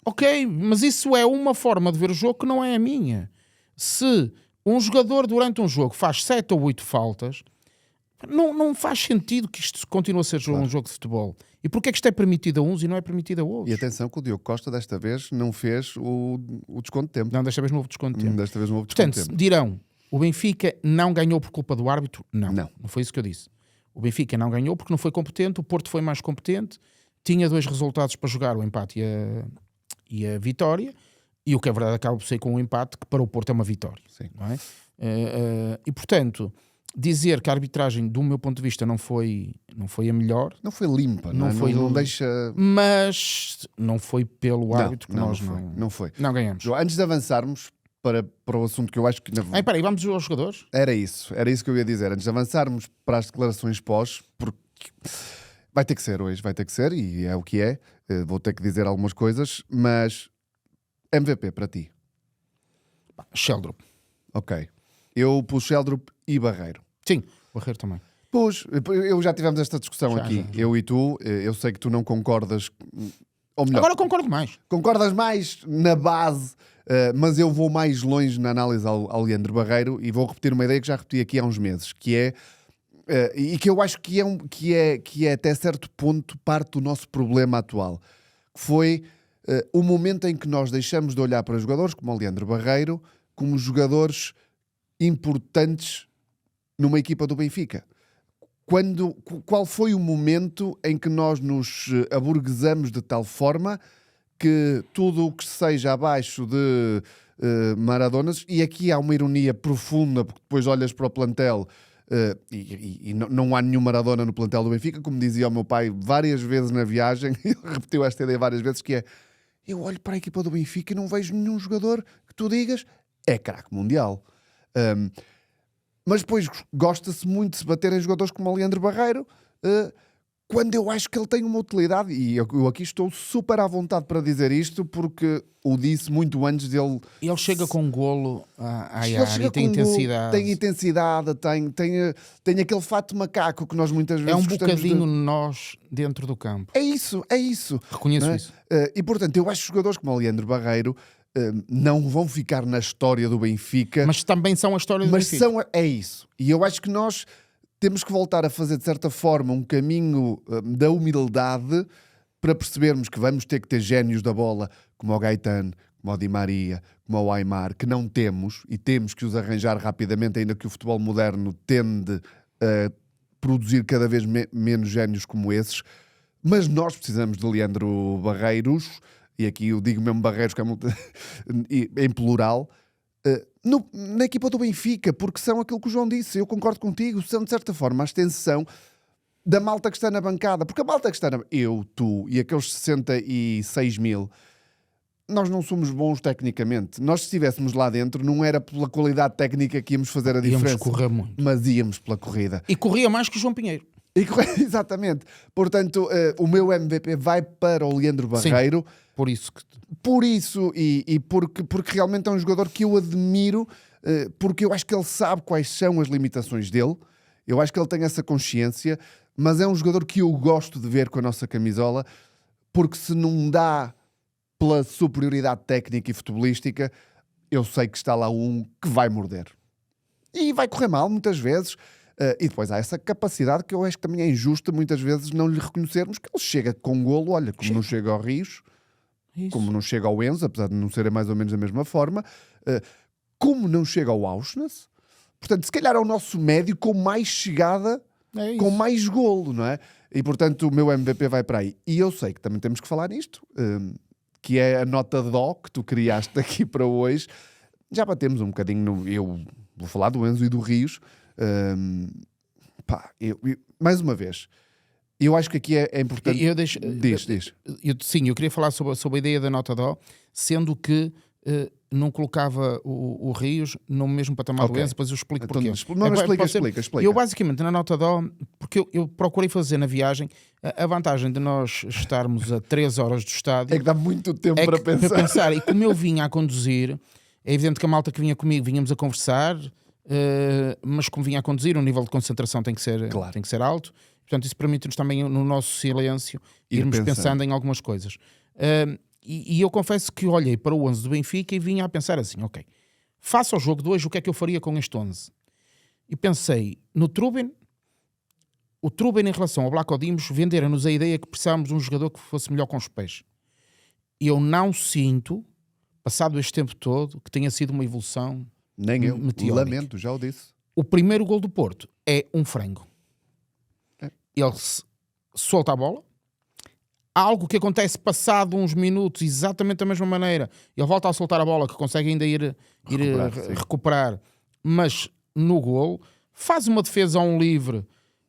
Ok, mas isso é uma forma de ver o jogo que não é a minha. Se um jogador durante um jogo faz 7 ou 8 faltas, não faz sentido que isto continue a ser um jogo de futebol. E porquê é que isto é permitido a uns e não é permitido a outros? E atenção que o Diogo Costa desta vez não fez o desconto de tempo. Não, desta vez não houve desconto de tempo. Desta vez não houve desconto de tempo. Dirão, o Benfica não ganhou por culpa do árbitro? Não foi isso que eu disse. O Benfica não ganhou porque não foi competente, o Porto foi mais competente, tinha 2 resultados para jogar, o empate e a vitória, e o que é verdade acaba por ser com um empate que para o Porto é uma vitória. Não é? E portanto, dizer que a arbitragem, do meu ponto de vista, não foi a melhor. Não foi limpa, não deixa. Mas não foi pelo árbitro que nós não ganhamos. João, antes de avançarmos para o assunto que eu acho que. Espera aí, vamos aos jogadores? Era isso que eu ia dizer. Antes de avançarmos para as declarações pós, porque vai ter que ser hoje, e é o que é. Vou ter que dizer algumas coisas, mas MVP para ti. Sheldrup. Ok. Eu pus Sheldrup e Barreiro. Sim, Barreiro também. Pois, eu já tivemos esta discussão aqui, eu e tu. Eu sei que tu não concordas, ou melhor, agora concordo mais. Concordas mais na base, mas eu vou mais longe na análise ao Leandro Barreiro e vou repetir uma ideia que já repeti aqui há uns meses, que é, e que eu acho que é até certo ponto parte do nosso problema atual, que foi o momento em que nós deixamos de olhar para jogadores como o Leandro Barreiro como jogadores importantes numa equipa do Benfica. Qual foi o momento em que nós nos aburguesamos de tal forma que tudo o que seja abaixo de Maradonas, e aqui há uma ironia profunda, porque depois olhas para o plantel e não há nenhum Maradona no plantel do Benfica, como dizia o meu pai várias vezes na viagem, ele repetiu esta ideia várias vezes, que é, eu olho para a equipa do Benfica e não vejo nenhum jogador que tu digas é craque mundial. Mas depois gosta-se muito de se bater em jogadores como o Leandro Barreiro, quando eu acho que ele tem uma utilidade, e eu aqui estou super à vontade para dizer isto, porque o disse muito antes dele. Ele chega com um golo à área e tem intensidade. Tem intensidade, tem aquele fato macaco que nós muitas vezes é um bocadinho nós dentro do campo. É isso. Reconheço isso. E portanto, eu acho que jogadores como o Leandro Barreiro não vão ficar na história do Benfica. Mas também são a história do Mas Benfica. é isso. E eu acho que nós temos que voltar a fazer, de certa forma, um caminho da humildade para percebermos que vamos ter que ter génios da bola, como o Gaetano, como o Di Maria, como o Aimar, que não temos, e temos que os arranjar rapidamente, ainda que o futebol moderno tende a produzir cada vez menos génios como esses. Mas nós precisamos de Leandro Barreiros, e aqui eu digo mesmo Barreiros, que é muito em plural, na equipa do Benfica, porque são aquilo que o João disse, eu concordo contigo, são de certa forma a extensão da malta que está na bancada, porque a malta que está eu, tu e aqueles 66 mil, nós não somos bons tecnicamente. Nós, se estivéssemos lá dentro, não era pela qualidade técnica que íamos fazer a diferença. Íamos correr muito. Mas íamos pela corrida. E corria mais que o João Pinheiro. Exatamente. Portanto, o meu MVP vai para o Leandro Barreiro. Sim, por isso. Por isso, e porque realmente é um jogador que eu admiro, porque eu acho que ele sabe quais são as limitações dele. Eu acho que ele tem essa consciência, mas é um jogador que eu gosto de ver com a nossa camisola, porque se não dá pela superioridade técnica e futebolística, eu sei que está lá um que vai morder. E vai correr mal muitas vezes. E depois há essa capacidade que eu acho que também é injusta muitas vezes não lhe reconhecermos, que ele chega com golo, olha, como não chega ao Rios, como não chega ao Enzo, apesar de não serem mais ou menos da mesma forma, como não chega ao Auschwitz. Portanto, se calhar é o nosso médio com mais chegada, com mais golo, não é? E portanto o meu MVP vai para aí. E eu sei que também temos que falar nisto, que é a nota dó que tu criaste aqui para hoje. Já batemos um bocadinho eu vou falar do Enzo e do Rios. Mais uma vez, eu acho que aqui é importante. Diz. Sim, eu queria falar sobre a ideia da nota dó, sendo que não colocava o Rios no mesmo patamar do Enzo, depois eu explico então, porquê. Explica. Eu basicamente na nota dó, porque eu procurei fazer na viagem, a vantagem de nós estarmos a 3 horas do estádio é que dá muito tempo para pensar. E como eu vinha a conduzir, é evidente que a malta que vinha comigo vinhamos a conversar, mas como vinha a conduzir, o nível de concentração tem que ser alto. Portanto, isso permite-nos também, no nosso silêncio, irmos pensando em algumas coisas. E eu confesso que olhei para o 11 do Benfica e vinha a pensar assim, ok, face ao jogo de hoje, o que é que eu faria com este 11? E pensei no Trubin. O Trubin, em relação ao Vlaco Dimos, venderam-nos a ideia que precisávamos de um jogador que fosse melhor com os pés. E eu não sinto, passado este tempo todo, que tenha sido uma evolução. Nem eu, lamento, já o disse. O primeiro gol do Porto é um frango. Ele solta a bola. Algo que acontece passado uns minutos, exatamente da mesma maneira. Ele volta a soltar a bola, que consegue ainda ir recuperar. Mas no gol, faz uma defesa a um livre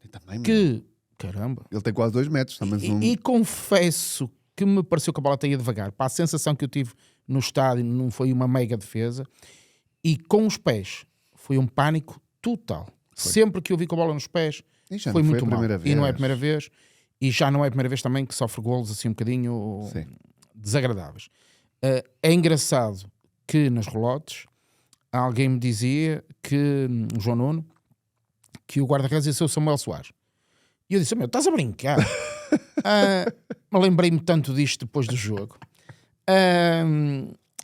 também, que... Caramba. Ele tem quase 2 metros. E confesso que me pareceu que a bola ia devagar. Para a sensação que eu tive no estádio, não foi uma mega defesa. E com os pés, foi um pânico total. Sempre que eu vi com a bola nos pés, foi muito mal. E não é a primeira vez. E já não é a primeira vez também que sofre golos assim um bocadinho desagradáveis. É engraçado que nas relotes alguém me dizia que, o João Nuno, que o guarda-redes ia ser o Samuel Soares. E eu disse, meu, estás a brincar? Lembrei-me tanto disto depois do jogo.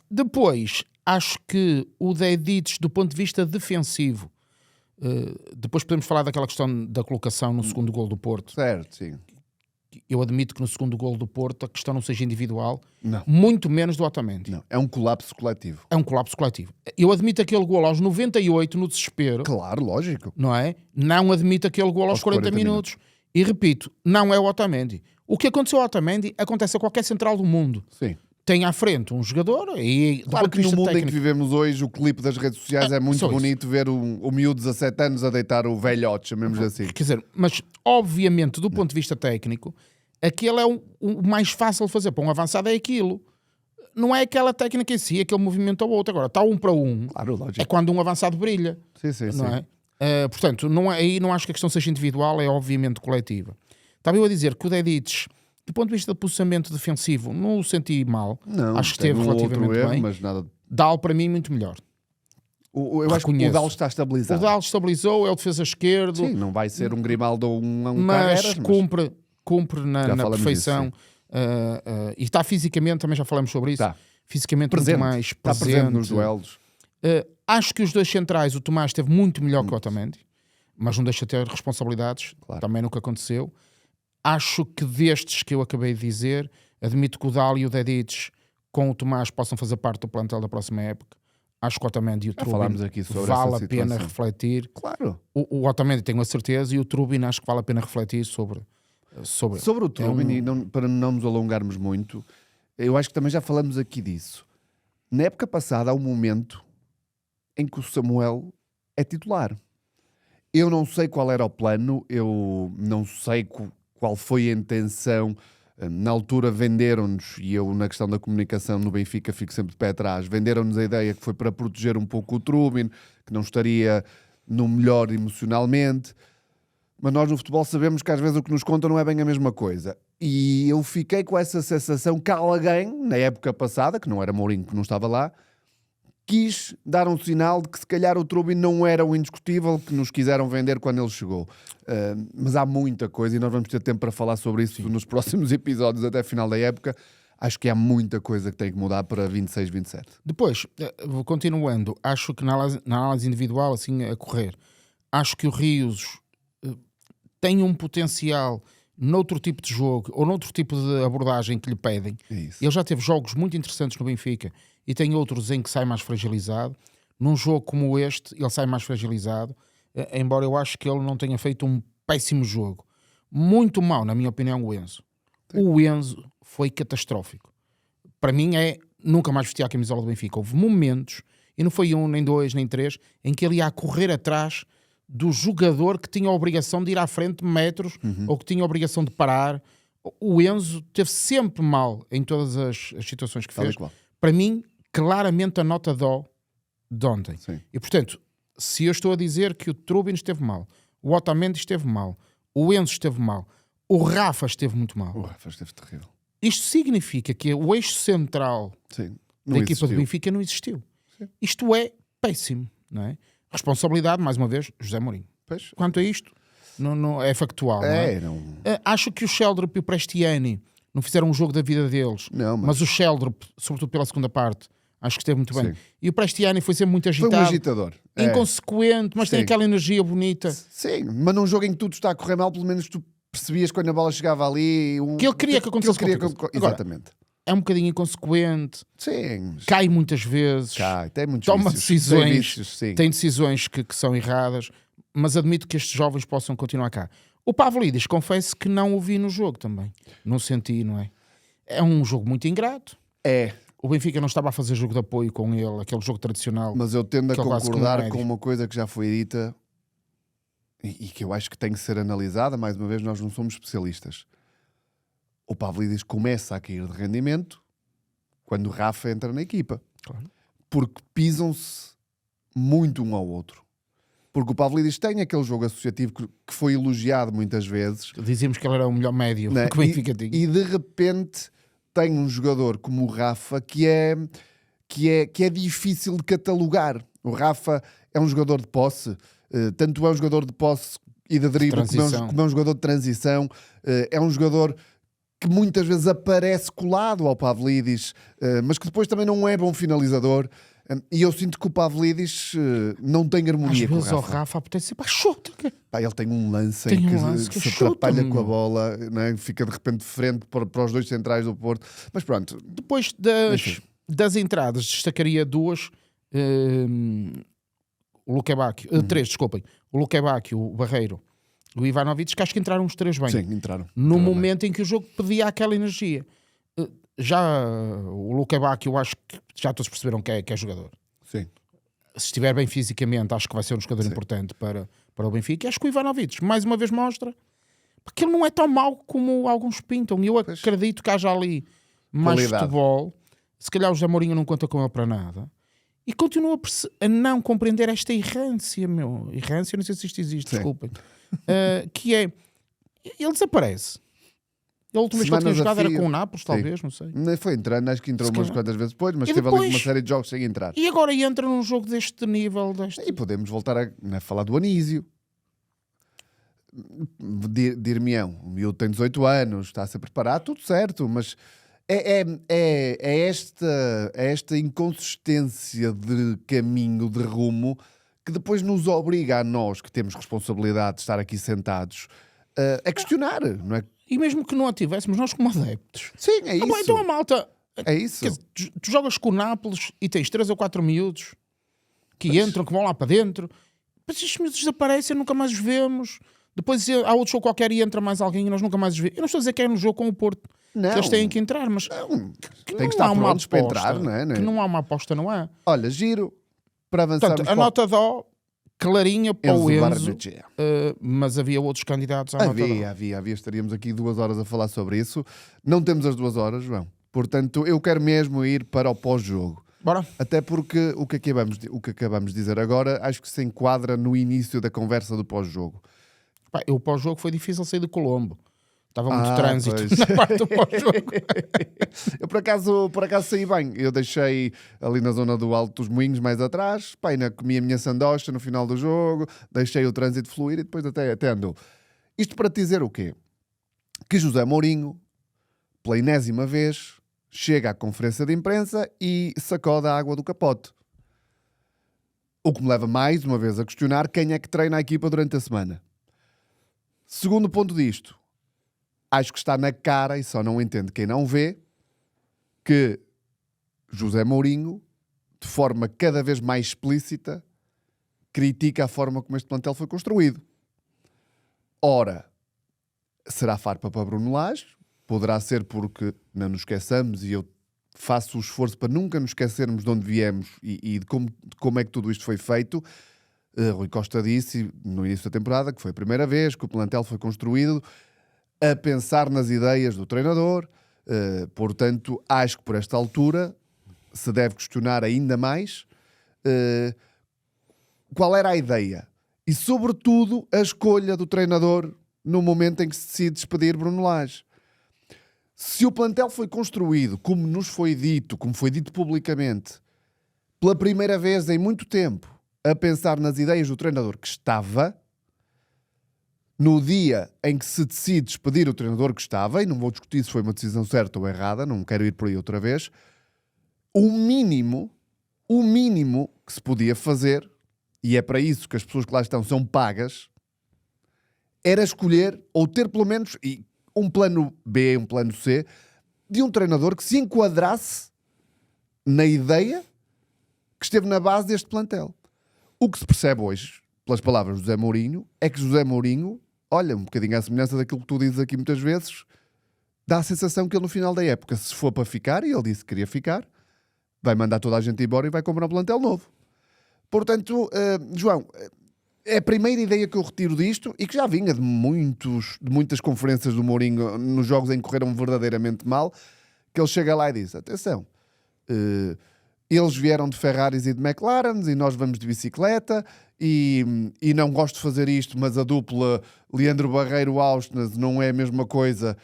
Depois, acho que o Dedić, do ponto de vista defensivo, depois podemos falar daquela questão da colocação no segundo gol do Porto. Certo, sim. Eu admito que no segundo gol do Porto a questão não seja individual, não. Muito menos do Otamendi. Não, é um colapso coletivo. É um colapso coletivo. Eu admito aquele gol aos 98 no desespero. Claro, lógico. Não é? Não admito aquele gol aos 40 minutos. E repito, não é o Otamendi. O que aconteceu ao Otamendi acontece a qualquer central do mundo. Sim. Tem à frente um jogador e... Claro que no mundo técnico, em que vivemos hoje, o clipe das redes sociais é muito bonito ver o miúdo de 17 anos a deitar o velhote, chamemos assim. Quer dizer, mas obviamente do ponto de vista técnico, aquele é o mais fácil de fazer. Para um avançado é aquilo. Não é aquela técnica em si, aquele movimento ao outro. Agora, está 1 para 1. Claro, lógico. É quando um avançado brilha. Sim. Não é? Portanto, aí não acho que a questão seja individual, é obviamente coletiva. Estava eu a dizer que o Dedić, do ponto de vista de posicionamento defensivo, não o senti mal. Não, acho que esteve relativamente bem. Mas nada... Dal para mim muito melhor. Eu acho que o Dal está estabilizado. O Dal estabilizou, é o defesa esquerdo. Sim, não vai ser um Grimaldo ou um mas Carreras, cumpre na perfeição. E está fisicamente, também já falamos sobre isso. Tá. fisicamente muito mais está presente nos duelos. Acho que os dois centrais, o Tomás esteve muito melhor que o Otamendi, mas não deixa de ter responsabilidades, também no que aconteceu. Acho que destes que eu acabei de dizer, admito que o Dali e o Dedic com o Tomás possam fazer parte do plantel da próxima época. Acho que o Otamendi e o Trubin vale a pena refletir. Claro. O Otamendi tenho a certeza e o Trubin acho que vale a pena refletir sobre o Trubin, e não, para não nos alongarmos muito, eu acho que também já falamos aqui disso. Na época passada há um momento em que o Samuel é titular. Eu não sei qual era o plano, eu não sei qual foi a intenção. Na altura venderam-nos, e eu na questão da comunicação no Benfica fico sempre de pé atrás, venderam-nos a ideia que foi para proteger um pouco o Trubin, que não estaria no melhor emocionalmente, mas nós no futebol sabemos que às vezes o que nos conta não é bem a mesma coisa. E eu fiquei com essa sensação que alguém, na época passada, que não era Mourinho, que não estava lá, quis dar um sinal de que se calhar o Trubin não era o indiscutível que nos quiseram vender quando ele chegou. Mas há muita coisa e nós vamos ter tempo para falar sobre isso nos próximos episódios até final da época. Acho que há muita coisa que tem que mudar para 26, 27. Depois, continuando, acho que na análise individual, assim a correr, acho que o Rios tem um potencial noutro tipo de jogo ou noutro tipo de abordagem que lhe pedem. Ele já teve jogos muito interessantes no Benfica e tem outros em que sai mais fragilizado. Num jogo como este, ele sai mais fragilizado, embora eu acho que ele não tenha feito um péssimo jogo. Muito mal, na minha opinião, o Enzo. Sim. O Enzo foi catastrófico. Para mim nunca mais vestir a camisola do Benfica. Houve momentos, e não foi um, nem dois, nem três, em que ele ia a correr atrás do jogador que tinha a obrigação de ir à frente metros, ou que tinha a obrigação de parar. O Enzo teve sempre mal em todas as situações que fez. Para mim, claramente a nota de ontem. Sim. E portanto, se eu estou a dizer que o Trubin esteve mal, o Otamendi esteve mal, o Enzo esteve mal, o Rafa esteve muito mal. O Rafa esteve terrível. Isto significa que o eixo central da equipa do Benfica não existiu. Sim. Isto é péssimo, não é? Responsabilidade, mais uma vez, José Mourinho. Pois. Quanto a isto, não é factual. Não. Acho que o Sheldrop e o Prestiani não fizeram um jogo da vida deles, mas o Sheldrop, sobretudo pela segunda parte, acho que esteve muito bem. Sim. E o Prestiani foi sempre muito agitado. Foi um agitador. Inconsequente, mas tem aquela energia bonita. Sim, mas num jogo em que tudo está a correr mal, pelo menos tu percebias quando a bola chegava ali... Que ele queria que acontecesse Exatamente. É um bocadinho inconsequente. Sim. Cai muitas vezes. Tem muitos toma vícios. Decisões. Tem decisões que são erradas. Mas admito que estes jovens possam continuar cá. O Pavlidis, confesso que não o vi no jogo também. Não senti, não é? É um jogo muito ingrato. O Benfica não estava a fazer jogo de apoio com ele, aquele jogo tradicional. Mas eu tendo a concordar com uma coisa que já foi dita e que eu acho que tem que ser analisada. Mais uma vez, nós não somos especialistas. O Pavlidis começa a cair de rendimento quando o Rafa entra na equipa. Claro. Porque pisam-se muito um ao outro. Porque o Pavlidis tem aquele jogo associativo que foi elogiado muitas vezes. Dizíamos que ele era o melhor médio que o Benfica tinha. E de repente tem um jogador como o Rafa que é difícil de catalogar. O Rafa é um jogador de posse, tanto é um jogador de posse e de drible como é um jogador de transição. É um jogador que muitas vezes aparece colado ao Pavlidis, mas que depois também não é bom finalizador. E eu sinto que o Pavlidis não tem harmonia com o Rafa. Às vezes o Rafa apetece ser chuta. Ele tem um lance em que se atrapalha com a bola, né? Fica de repente de frente para os dois centrais do Porto. Mas pronto. Depois das entradas, destacaria duas. O Luque Bacchio, três, desculpem. O Luque Bacchio, o Barreiro, o Ivanovic, que acho que entraram os três bem. Sim, entraram. No momento em que o jogo pedia aquela energia. Já o Luque Bacchio, eu acho que já todos perceberam que é jogador. Sim. Se estiver bem fisicamente, acho que vai ser um jogador importante para o Benfica. E acho que o Ivanovic, mais uma vez, mostra porque ele não é tão mau como alguns pintam. E eu acredito que haja ali mais futebol. Se calhar o José Mourinho não conta com ele para nada. E continua a não compreender esta errância, errância, não sei se isto existe, desculpem. Que é, ele desaparece. A última vez que ele tinha jogado era com o Nápoles, talvez, não sei. Não foi entrando, acho que entrou umas quantas vezes depois, mas teve ali uma série de jogos sem entrar. E agora entra num jogo deste nível. E podemos voltar a falar do Anísio. Dir-me-ão, o miúdo tem 18 anos, está a ser preparado, tudo certo, mas esta inconsistência de caminho, de rumo, que depois nos obriga a nós, que temos responsabilidade de estar aqui sentados, a questionar, não é? E mesmo que não a tivéssemos, nós como adeptos. Sim, é isso. Então a malta... É isso. Quer dizer, tu jogas com o Nápoles e tens 3 ou 4 miúdos que entram, que vão lá para dentro. Mas estes miúdos desaparecem, nunca mais os vemos. Depois há outro jogo qualquer e entra mais alguém e nós nunca mais os vemos. Eu não estou a dizer que é no jogo com o Porto Não. que eles têm que entrar, mas Não, que tem que não estar há uma prontos para aposta, entrar, não é? que não há uma aposta, não é? Olha, giro para avançarmos. Portanto, a nota dó clarinha para o Enzo, Barnechea. mas havia outros candidatos à nota dó. Havia. Estaríamos aqui 2 horas a falar sobre isso. Não temos as 2 horas, João. Portanto, eu quero mesmo ir para o pós-jogo. Bora. Até porque o que acabamos de dizer agora acho que se enquadra no início da conversa do pós-jogo. Pá, o pós-jogo foi difícil sair do Colombo. Estava muito trânsito pois. na parte do pós-jogo. Eu por acaso saí bem. Eu deixei ali na zona do Alto dos Moinhos mais atrás, pá, ainda comi a minha sandocha no final do jogo, deixei o trânsito fluir e depois até andou. Isto para te dizer o quê? Que José Mourinho, pela enésima vez, chega à conferência de imprensa e sacode a água do capote. O que me leva mais uma vez a questionar quem é que treina a equipa durante a semana. Segundo ponto disto, acho que está na cara, e só não entende quem não vê, que José Mourinho, de forma cada vez mais explícita, critica a forma como este plantel foi construído. Ora, será farpa para Bruno Lage? Poderá ser porque não nos esqueçamos, e eu faço o esforço para nunca nos esquecermos de onde viemos e de como é que tudo isto foi feito. Rui Costa disse no início da temporada que foi a primeira vez que o plantel foi construído a pensar nas ideias do treinador. Portanto, acho que por esta altura se deve questionar ainda mais qual era a ideia e, sobretudo, a escolha do treinador no momento em que se decide despedir Bruno Lage. Se o plantel foi construído, como nos foi dito, como foi dito publicamente, pela primeira vez em muito tempo, a pensar nas ideias do treinador que estava, no dia em que se decide despedir o treinador que estava, e não vou discutir se foi uma decisão certa ou errada, não quero ir por aí outra vez, o mínimo que se podia fazer, e é para isso que as pessoas que lá estão são pagas, era escolher, ou ter pelo menos um plano B, um plano C, de um treinador que se enquadrasse na ideia que esteve na base deste plantel. O que se percebe hoje, pelas palavras de José Mourinho, é que José Mourinho, olha, um bocadinho à semelhança daquilo que tu dizes aqui muitas vezes, dá a sensação que ele no final da época, se for para ficar, e ele disse que queria ficar, vai mandar toda a gente embora e vai comprar um plantel novo. Portanto, João, é a primeira ideia que eu retiro disto, e que já vinha de muitas conferências do Mourinho nos jogos em que correram verdadeiramente mal, que ele chega lá e diz, atenção, eles vieram de Ferraris e de McLarens e nós vamos de bicicleta e não gosto de fazer isto, mas a dupla Leandro Barreiro-Austenas não é a mesma coisa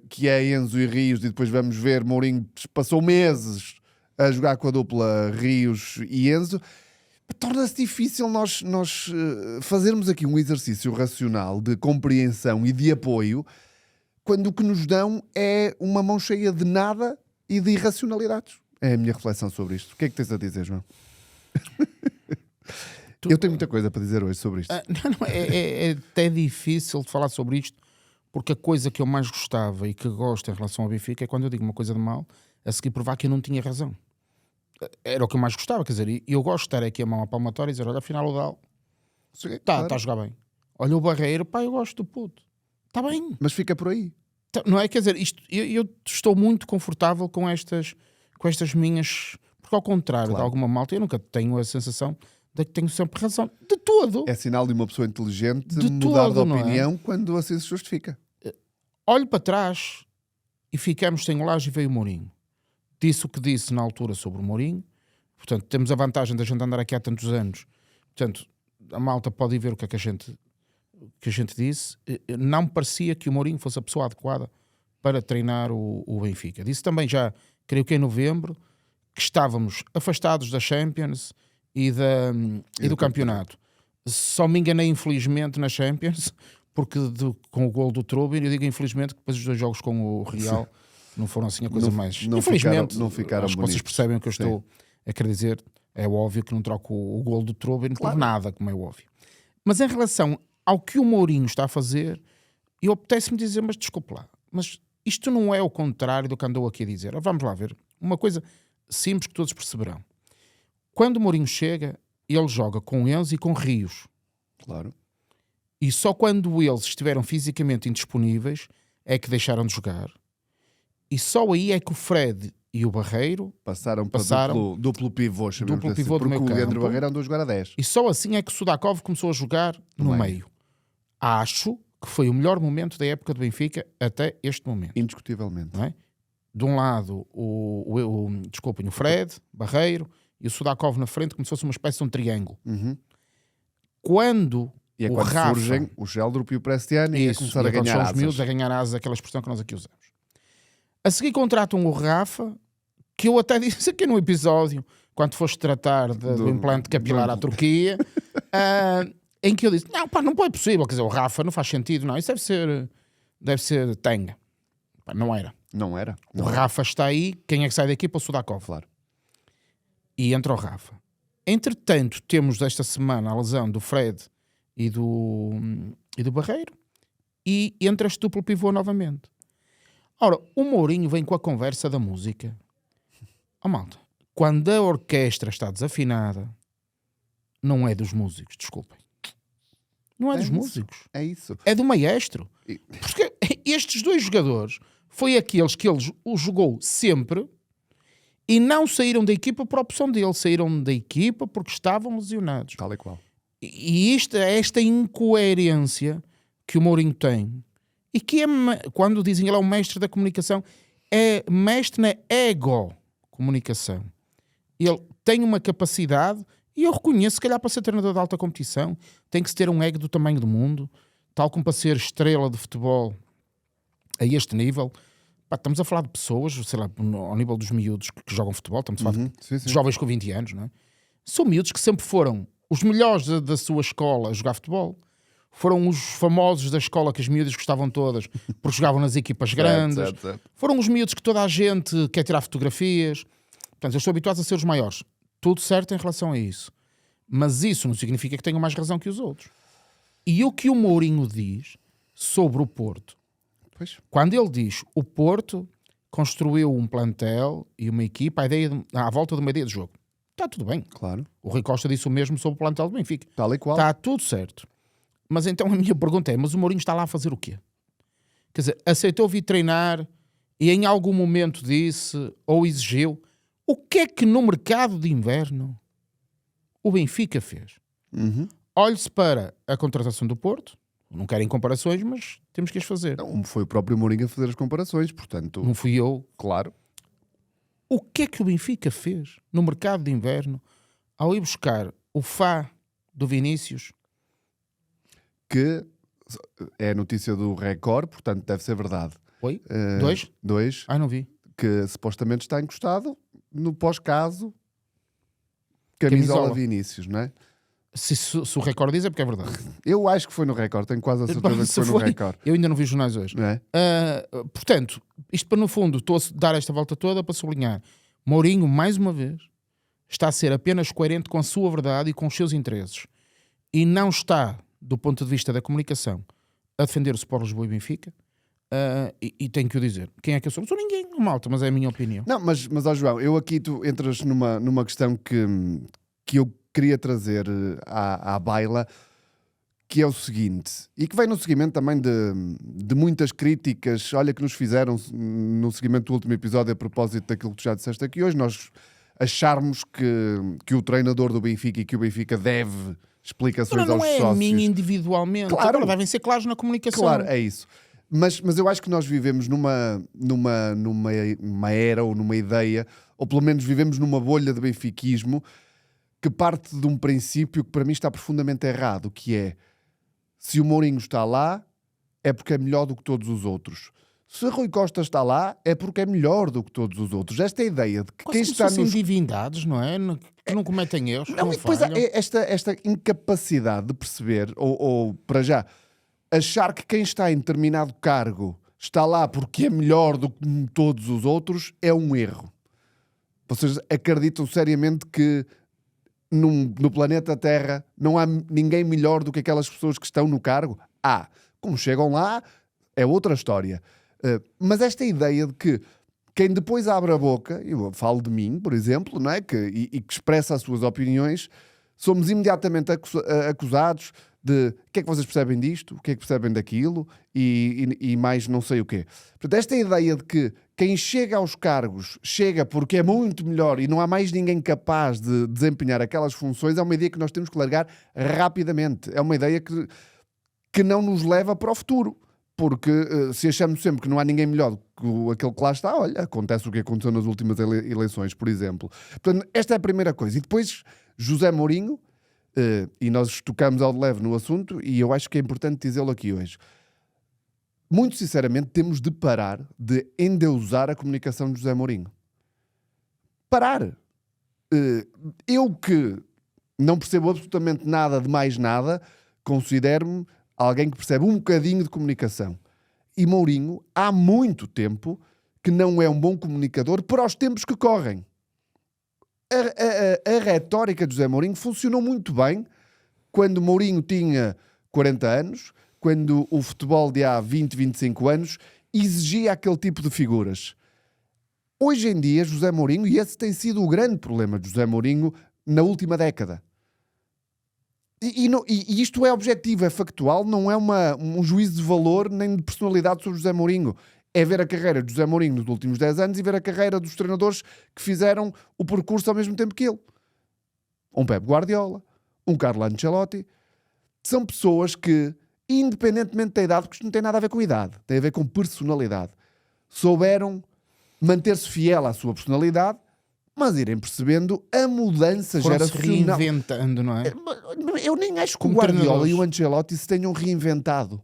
que é Enzo e Rios, e depois vamos ver, Mourinho passou meses a jogar com a dupla Rios e Enzo. Torna-se difícil nós fazermos aqui um exercício racional de compreensão e de apoio quando o que nos dão é uma mão cheia de nada e de irracionalidades. É a minha reflexão sobre isto. O que é que tens a dizer, João? Eu tenho muita coisa para dizer hoje sobre isto. É até difícil de falar sobre isto, porque a coisa que eu mais gostava e que gosto em relação ao Benfica é quando eu digo uma coisa de mal, a seguir provar que eu não tinha razão. Era o que eu mais gostava, quer dizer, e eu gosto de estar aqui a mão à palmatória e dizer, olha, afinal o Dal está a jogar bem. Olha o Barreiro, pá, eu gosto do puto. Está bem. Mas fica por aí. Não é? Quer dizer, eu estou muito confortável com estas minhas... Porque ao contrário de alguma malta, eu nunca tenho a sensação de que tenho sempre razão. De todo. É sinal de uma pessoa inteligente De mudar todo, de opinião quando assim se justifica. Olho para trás e ficamos sem o Lage e veio o Mourinho. Disse o que disse na altura sobre o Mourinho. Portanto, temos a vantagem de a gente andar aqui há tantos anos. Portanto, a malta pode ir ver o que é que a gente disse. Não me parecia que o Mourinho fosse a pessoa adequada para treinar o Benfica. Disse também já, creio que em novembro, que estávamos afastados da Champions e do campeonato. Só me enganei, infelizmente, na Champions, porque com o gol do Trubin, eu digo infelizmente que depois dos 2 jogos com o Real... não foram assim a coisa mais... não Infelizmente, não ficaram acho que vocês bonitos. percebem o que eu Sim. estou a querer dizer. É óbvio que não troco o golo do Trubin por nada, como é óbvio. Mas em relação ao que o Mourinho está a fazer, eu apetece-me dizer, mas desculpe lá, mas isto não é o contrário do que andou aqui a dizer. Vamos lá ver. Uma coisa simples que todos perceberão. Quando o Mourinho chega, ele joga com Enzo e com Rios. Claro. E só quando eles estiveram fisicamente indisponíveis é que deixaram de jogar. E só aí é que o Fred e o Barreiro Passaram para duplo pivô, chamemos Duplo assim, pivô do porque meio o Leandro campo. Barreiro andou a jogar a 10. e só assim é que o Sudakov começou a jogar no meio. Acho que foi o melhor momento da época do Benfica até este momento. Indiscutivelmente. Não é? De um lado desculpem, o Fred, Barreiro e o Sudakov na frente, como se fosse uma espécie de um triângulo. Quando E é o quando Rafa, surgem o Sheldrup e o Prestiano e a isso, começar a e quando ganhar são os asas. miúdos a ganhar asas, aquela expressão que nós aqui usamos. A seguir contratam o Rafa, que eu até disse aqui no episódio, quando foste tratar do implante capilar à Turquia, em que eu disse, não, pá, não é possível, quer dizer, o Rafa não faz sentido, não, isso deve ser tanga. Pá, não era. Não era. O Rafa está aí, quem é que sai da equipa? O Sudakov. Claro. E entra o Rafa. Entretanto, temos esta semana a lesão do Fred e do Barreiro, e entra este duplo pivô novamente. Ora, o Mourinho vem com a conversa da música. Oh, malta, quando a orquestra está desafinada, não é dos músicos, desculpem. Não é dos músicos. É isso. É do maestro. Porque estes dois jogadores foi aqueles que ele jogou sempre e não saíram da equipa por opção dele. Saíram da equipa porque estavam lesionados. Tal e qual. E esta incoerência que o Mourinho tem, e que é, quando dizem ele é o mestre da comunicação, é mestre na ego-comunicação. Ele tem uma capacidade, e eu reconheço, se calhar para ser treinador de alta competição, tem que se ter um ego do tamanho do mundo, tal como para ser estrela de futebol a este nível. Pá, estamos a falar de pessoas, sei lá, ao nível dos miúdos que jogam futebol, estamos a falar de jovens com 20 anos, não é? São miúdos que sempre foram os melhores da sua escola a jogar futebol. Foram os famosos da escola que as miúdas gostavam todas, porque jogavam nas equipas grandes. Certo. Foram os miúdos que toda a gente quer tirar fotografias. Portanto, eles estão habituados a ser os maiores. Tudo certo em relação a isso. Mas isso não significa que tenham mais razão que os outros. E o que o Mourinho diz sobre o Porto, Pois. quando ele diz o Porto construiu um plantel e uma equipa à volta de uma ideia de jogo, está tudo bem. Claro. O Rui Costa disse o mesmo sobre o plantel do Benfica. Tal e qual. Está tudo certo. Mas então a minha pergunta é, mas o Mourinho está lá a fazer o quê? Quer dizer, aceitou vir treinar e em algum momento disse ou exigiu o que é que no mercado de inverno o Benfica fez? Olhe-se para a contratação do Porto, não querem comparações, mas temos que as fazer. Não, foi o próprio Mourinho a fazer as comparações, portanto... Não fui eu. Claro. O que é que o Benfica fez no mercado de inverno ao ir buscar o Fá do Vinícius? Que é a notícia do Record, portanto deve ser verdade. Oi? 2? 2. Ai, não vi. Que supostamente está encostado no pós-caso camisola Vinícius, não é? Se o Record diz é porque é verdade. Eu acho que foi no Record, tenho quase a certeza que foi no Record. Eu ainda não vi os jornais hoje. Não é? Portanto, isto para no fundo, estou a dar esta volta toda para sublinhar. Mourinho, mais uma vez, está a ser apenas coerente com a sua verdade e com os seus interesses. E não está, do ponto de vista da comunicação, a defender o Sport Lisboa e Benfica. E tenho que o dizer. Quem é que eu sou? Não sou ninguém, malta, mas é a minha opinião. Não, mas ó João, eu aqui tu entras numa questão que eu queria trazer à baila, que é o seguinte, e que vem no seguimento também de muitas críticas, olha, que nos fizeram no seguimento do último episódio a propósito daquilo que tu já disseste aqui hoje, nós acharmos que o treinador do Benfica e que o Benfica deve explicações aos sócios. Não é a mim individualmente. Claro. Agora devem ser claros na comunicação. Claro, é isso. Mas eu acho que nós vivemos numa era ou numa ideia, ou pelo menos vivemos numa bolha de benfiquismo que parte de um princípio que para mim está profundamente errado, que é, se o Mourinho está lá, é porque é melhor do que todos os outros. Se Rui Costa está lá, é porque é melhor do que todos os outros. Esta ideia de que quase quem está nos... divindades, não é? Que não cometem erros, Não, não e depois há falham. esta incapacidade de perceber, ou para já, achar que quem está em determinado cargo está lá porque é melhor do que todos os outros, é um erro. Vocês acreditam seriamente que no planeta Terra não há ninguém melhor do que aquelas pessoas que estão no cargo? Como chegam lá, é outra história. Mas esta ideia de que quem depois abre a boca, eu falo de mim, por exemplo, não é? E que expressa as suas opiniões, somos imediatamente acusados de o que é que vocês percebem disto, o que é que percebem daquilo e mais não sei o quê. Portanto, esta ideia de que quem chega aos cargos chega porque é muito melhor e não há mais ninguém capaz de desempenhar aquelas funções é uma ideia que nós temos que largar rapidamente. É uma ideia que não nos leva para o futuro. Porque se achamos sempre que não há ninguém melhor do que aquele que lá está, olha, acontece o que aconteceu nas últimas eleições, por exemplo. Portanto, esta é a primeira coisa. E depois, José Mourinho, e nós tocamos ao de leve no assunto, e eu acho que é importante dizê-lo aqui hoje. Muito sinceramente, temos de parar de endeusar a comunicação de José Mourinho. Parar. Eu que não percebo absolutamente nada de mais nada, considero-me alguém que percebe um bocadinho de comunicação. E Mourinho, há muito tempo, que não é um bom comunicador para os tempos que correm. A retórica de José Mourinho funcionou muito bem quando Mourinho tinha 40 anos, quando o futebol de há 20, 25 anos exigia aquele tipo de figuras. Hoje em dia, José Mourinho, e esse tem sido o grande problema de José Mourinho na última década, e isto é objetivo, é factual, não é um juízo de valor nem de personalidade sobre José Mourinho. É ver a carreira de José Mourinho nos últimos 10 anos e ver a carreira dos treinadores que fizeram o percurso ao mesmo tempo que ele. Um Pep Guardiola, um Carlo Ancelotti. São pessoas que, independentemente da idade, porque isto não tem nada a ver com idade, tem a ver com personalidade, souberam manter-se fiel à sua personalidade, mas irem percebendo a mudança geracional. Reinventando, não é? Eu nem acho que o Guardiola e o Ancelotti se tenham reinventado.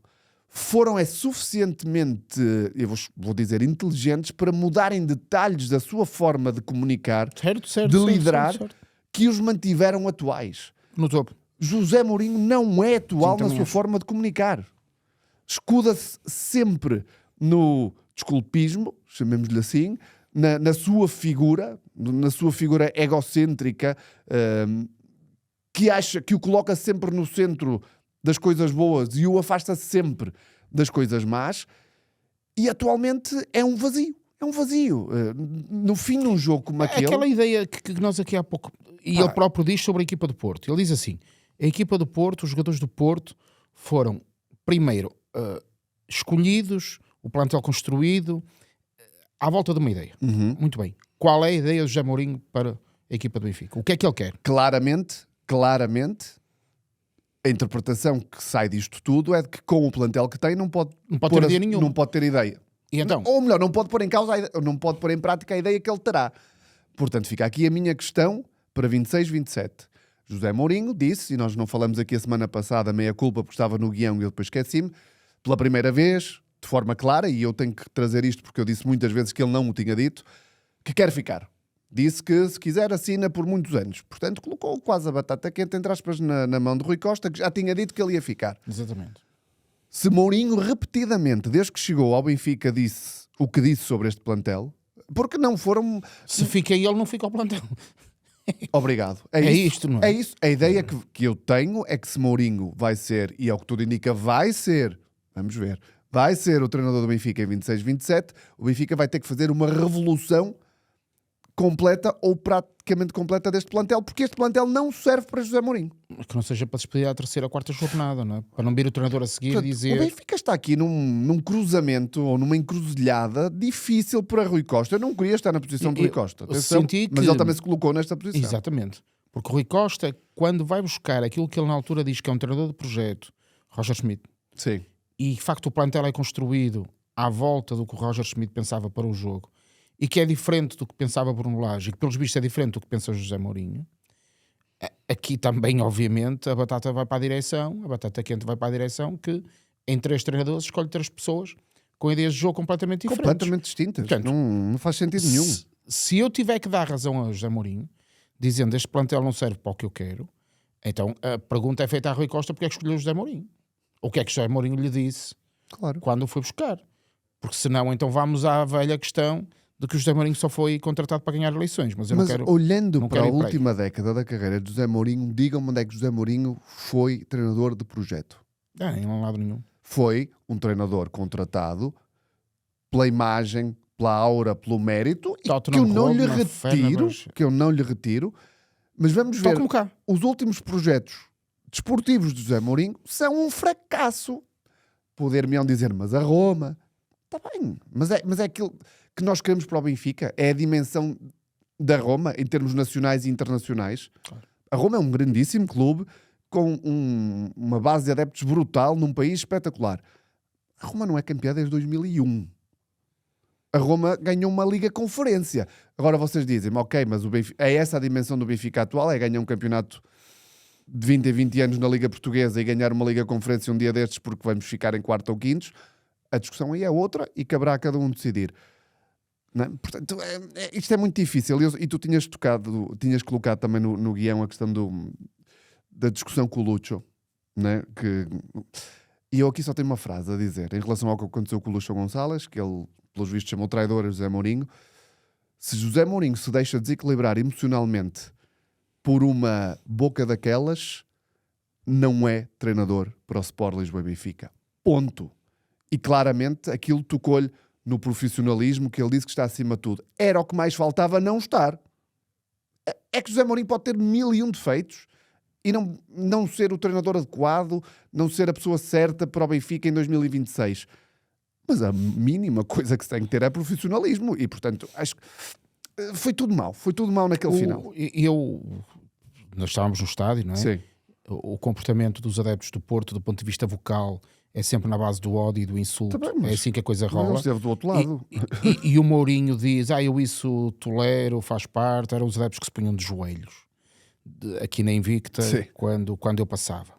Foram suficientemente, eu vou dizer, inteligentes para mudarem detalhes da sua forma de comunicar, de liderar, certo. Que os mantiveram atuais. No topo. José Mourinho não é atual na sua forma de comunicar. Escuda-se sempre no desculpismo, chamemos-lhe assim, na sua figura egocêntrica, que acha que o coloca sempre no centro das coisas boas e o afasta sempre das coisas más, e atualmente é um vazio. É um vazio. No fim de um jogo como aquele... Aquela ideia que nós aqui há pouco... E ele próprio diz sobre a equipa do Porto. Ele diz assim, a equipa do Porto, os jogadores do Porto foram, primeiro, escolhidos, o plantel construído, à volta de uma ideia. Uhum. Muito bem. Qual é a ideia do José Mourinho para a equipa do Benfica? O que é que ele quer? Claramente, a interpretação que sai disto tudo é de que com o plantel que tem não pode ter ideia nenhuma. Não pode ter ideia. E então? Ou melhor, não pode pôr em causa, não pode pôr em prática a ideia que ele terá. Portanto, fica aqui a minha questão para 26, 27. José Mourinho disse, e nós não falamos aqui a semana passada, meia culpa porque estava no guião e eu depois esqueci-me, pela primeira vez, de forma clara, e eu tenho que trazer isto porque eu disse muitas vezes que ele não o tinha dito, que quer ficar. Disse que, se quiser, assina por muitos anos. Portanto, colocou quase a batata quente, entre aspas, na mão de Rui Costa, que já tinha dito que ele ia ficar. Exatamente. Se Mourinho, repetidamente, desde que chegou ao Benfica, disse o que disse sobre este plantel, porque não foram... Se fica ele, não fica ao plantel. Obrigado. É isto, não é? É isso. A ideia que eu tenho é que se Mourinho vai ser, e é o que tudo indica, vai ser, vamos ver, vai ser o treinador do Benfica em 26, 27, o Benfica vai ter que fazer uma revolução completa ou praticamente completa deste plantel, porque este plantel não serve para José Mourinho. Que não seja para despedir a terceira ou quarta jornada, não é? Para não vir o treinador a seguir. Portanto, e dizer... O Benfica está aqui num cruzamento ou numa encruzilhada difícil para Rui Costa. Eu não queria estar na posição de Rui Costa, atenção, mas ele também se colocou nesta posição. Exatamente. Porque o Rui Costa, quando vai buscar aquilo que ele na altura diz que é um treinador de projeto, Roger Schmidt, sim, e de facto o plantel é construído à volta do que o Roger Schmidt pensava para o jogo, e que é diferente do que pensava Bruno Lage, e que pelos vistos é diferente do que pensa José Mourinho, aqui também, obviamente, a batata vai para a direção, a batata quente vai para a direção, que em 3 treinadores escolhe 3 pessoas com ideias de jogo completamente diferentes. Completamente distintas. Portanto, não faz sentido nenhum. Se eu tiver que dar razão a José Mourinho, dizendo este plantel não serve para o que eu quero, então a pergunta é feita a Rui Costa porque é que escolheu José Mourinho. O que é que José Mourinho lhe disse claro. quando o foi buscar? Porque senão então vamos à velha questão de que o José Mourinho só foi contratado para ganhar eleições. Mas eu não quero... olhando não para a quero ir para aí. última década da carreira de José Mourinho, digam-me onde é que José Mourinho foi treinador de projeto. Em lado nenhum. Foi um treinador contratado pela imagem, pela aura, pelo mérito, e que eu não lhe retiro, mas vamos ver, como cá. os últimos projetos desportivos de José Mourinho são um fracasso. Poder-me dizer, mas a Roma, está bem, mas é aquilo que nós queremos para o Benfica, é a dimensão da Roma em termos nacionais e internacionais. Claro. A Roma é um grandíssimo clube com uma base de adeptos brutal num país espetacular. A Roma não é campeã desde 2001. A Roma ganhou uma Liga Conferência. Agora vocês dizem, ok, mas o Benfica, é essa a dimensão do Benfica atual? É ganhar um campeonato de 20 a 20 anos na Liga Portuguesa e ganhar uma Liga Conferência um dia destes porque vamos ficar em quarto ou quintos? A discussão aí é outra e caberá a cada um decidir. Não é? Portanto, isto é muito difícil. E tu tinhas colocado também no guião a questão da discussão com o Lucho, né? E eu aqui só tenho uma frase a dizer em relação ao que aconteceu com o Lucho Gonçalves, que ele, pelos vistos, chamou traidor a José Mourinho. Se José Mourinho se deixa desequilibrar emocionalmente por uma boca daquelas, não é treinador para o Sport Lisboa e Benfica. Ponto. E claramente aquilo tocou-lhe no profissionalismo, que ele disse que está acima de tudo. Era o que mais faltava não estar. É que José Mourinho pode ter 1001 defeitos e não ser o treinador adequado, não ser a pessoa certa para o Benfica em 2026. Mas a mínima coisa que se tem que ter é profissionalismo. E, portanto, acho que foi tudo mau naquele final. Nós estávamos no estádio, não é? Sim. O comportamento dos adeptos do Porto, do ponto de vista vocal, é sempre na base do ódio e do insulto. Também, é assim que a coisa Ele rola. esteve do outro lado. E o Mourinho diz, eu isso tolero, faz parte. Eram os adeptos que se punham de joelhos. Aqui na Invicta, quando eu passava.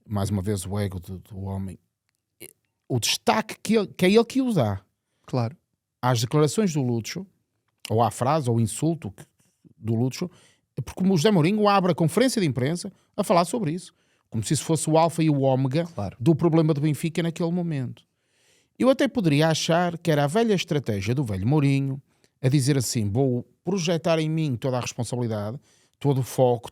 Mais uma vez o ego do homem. O destaque que é ele que o dá. Claro. Às declarações do Lucho, ou à frase, ou insulto do Lucho, porque o José Mourinho abre a conferência de imprensa a falar sobre isso. Como se isso fosse o alfa e o ômega do problema do Benfica naquele momento. Eu até poderia achar que era a velha estratégia do velho Mourinho a dizer assim, vou projetar em mim toda a responsabilidade, todo o foco,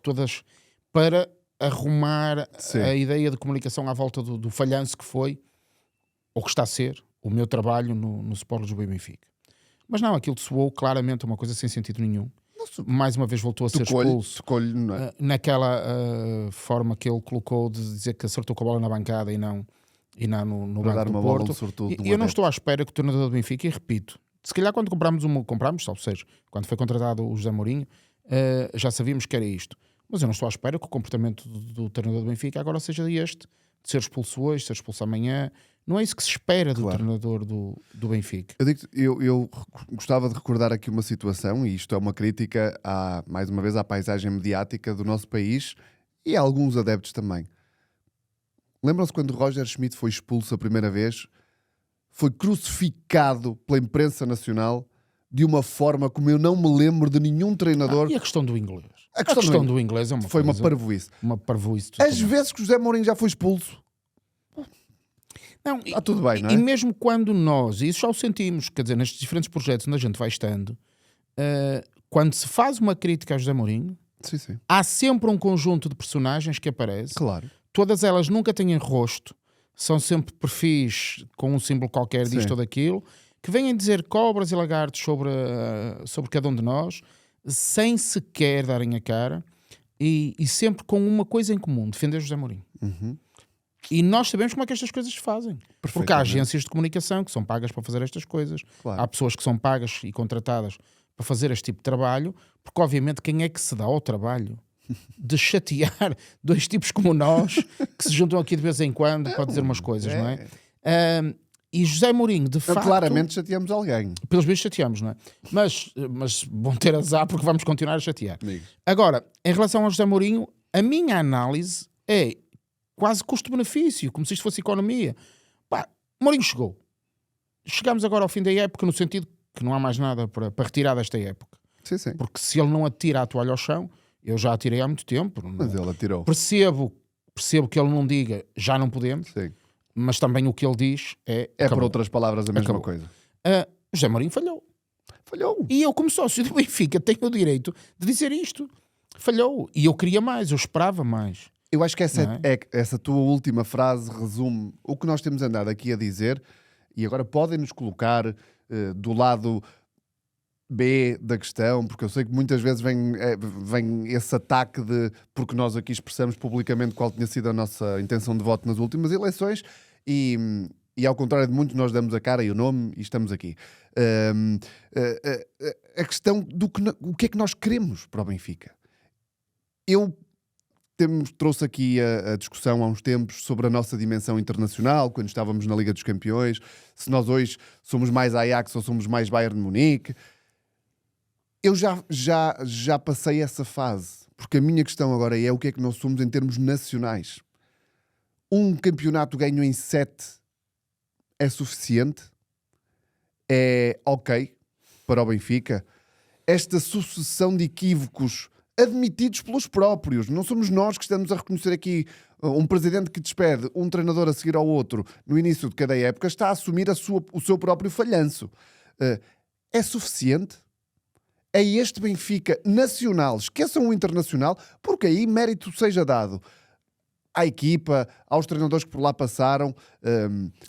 para arrumar a ideia de comunicação à volta do falhanço que foi, ou que está a ser, o meu trabalho no Sport Lisboa e Benfica. Mas não, aquilo soou claramente uma coisa sem sentido nenhum. Mais uma vez voltou a ser expulso não é? naquela forma que ele colocou de dizer que acertou com a bola na bancada e não no para banco dar do uma Porto. Bola E eu não estou à espera que o treinador do Benfica, e repito, se calhar quando comprámos, ou seja, quando foi contratado o José Mourinho, já sabíamos que era isto. Mas eu não estou à espera que o comportamento do treinador do Benfica agora seja este, de ser expulso hoje, ser expulso amanhã. Não é isso que se espera do treinador do Benfica. Eu gostava de recordar aqui uma situação, e isto é uma crítica, mais uma vez, à paisagem mediática do nosso país e a alguns adeptos também. Lembram-se quando Roger Schmidt foi expulso a primeira vez? Foi crucificado pela imprensa nacional de uma forma como eu não me lembro de nenhum treinador. E a questão do inglês? A questão do inglês é uma foi coisa, uma parvoíce. Uma parvoíce. As vezes que José Mourinho já foi expulso. Não, tudo bem, não é? E mesmo quando nós, e isso já o sentimos, quer dizer, nestes diferentes projetos onde a gente vai estando, quando se faz uma crítica a José Mourinho, há sempre um conjunto de personagens que aparece. Claro. Todas elas nunca têm rosto, são sempre perfis com um símbolo qualquer disto ou daquilo, que vêm dizer cobras e lagartos sobre cada um de nós, sem sequer darem a cara, e sempre com uma coisa em comum, defender José Mourinho. Uhum. E nós sabemos como é que estas coisas se fazem. Porque há agências de comunicação que são pagas para fazer estas coisas. Claro. Há pessoas que são pagas e contratadas para fazer este tipo de trabalho, porque obviamente quem é que se dá ao trabalho de chatear dois tipos como nós, que se juntam aqui de vez em quando para dizer umas coisas, não é? E José Mourinho, de facto... Claramente chateamos alguém. Pelos vezes chateamos, não é? Mas vão ter azar porque vamos continuar a chatear. Amigo. Agora, em relação ao José Mourinho, a minha análise é quase custo-benefício, como se isto fosse economia. Mourinho chegou. Chegamos agora ao fim da época no sentido que não há mais nada para retirar desta época. Sim. Porque se ele não atira a toalha ao chão, eu já atirei há muito tempo. Mas ele atirou. Percebo que ele não diga já não podemos. Sim. Mas também o que ele diz é... É, por outras palavras, a mesma coisa. José Mourinho falhou. Falhou. E eu, como sócio do Benfica, tenho o direito de dizer isto. Falhou. E eu queria mais, eu esperava mais. Eu acho que essa tua última frase resume o que nós temos andado aqui a dizer, e agora podem-nos colocar do lado B da questão, porque eu sei que muitas vezes vem esse ataque porque nós aqui expressamos publicamente qual tinha sido a nossa intenção de voto nas últimas eleições, e ao contrário de muitos, nós damos a cara e o nome e estamos aqui. A questão o que é que nós queremos para o Benfica. Eu trouxe aqui a discussão há uns tempos sobre a nossa dimensão internacional, quando estávamos na Liga dos Campeões, se nós hoje somos mais Ajax ou somos mais Bayern de Munique. Eu já passei essa fase, porque a minha questão agora é o que é que nós somos em termos nacionais. Um campeonato ganho em 7 é suficiente? É ok para o Benfica? Esta sucessão de equívocos admitidos pelos próprios. Não somos nós que estamos a reconhecer aqui um presidente que despede um treinador a seguir ao outro no início de cada época, está a assumir o seu próprio falhanço. É suficiente? É este Benfica nacional, esqueçam o internacional, porque aí mérito seja dado à equipa, aos treinadores que por lá passaram.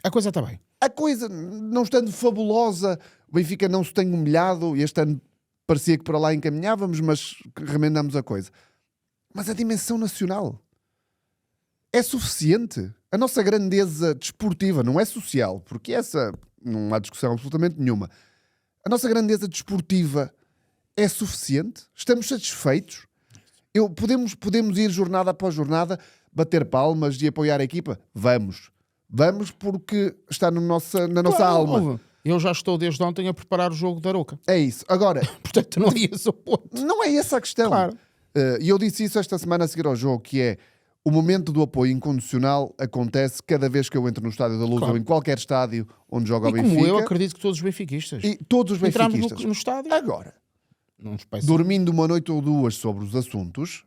A coisa está bem. A coisa, não estando fabulosa, o Benfica não se tem humilhado, e este ano parecia que para lá encaminhávamos, mas remendamos a coisa. Mas a dimensão nacional é suficiente? A nossa grandeza desportiva não é social, porque essa não há discussão absolutamente nenhuma. A nossa grandeza desportiva é suficiente? Estamos satisfeitos? Podemos ir jornada após jornada, bater palmas e apoiar a equipa? Vamos porque está na nossa alma. Eu já estou desde ontem a preparar o jogo da Aroca. É isso. Agora, portanto, não é esse o ponto. Não é essa a questão. Claro. E eu disse isso esta semana a seguir ao jogo, que é o momento do apoio incondicional acontece cada vez que eu entro no Estádio da Luz ou em qualquer estádio onde joga o Benfica. Como eu acredito que todos os benfiquistas. E todos os benfiquistas. Entramos no estádio. Agora, dormindo uma noite ou duas sobre os assuntos,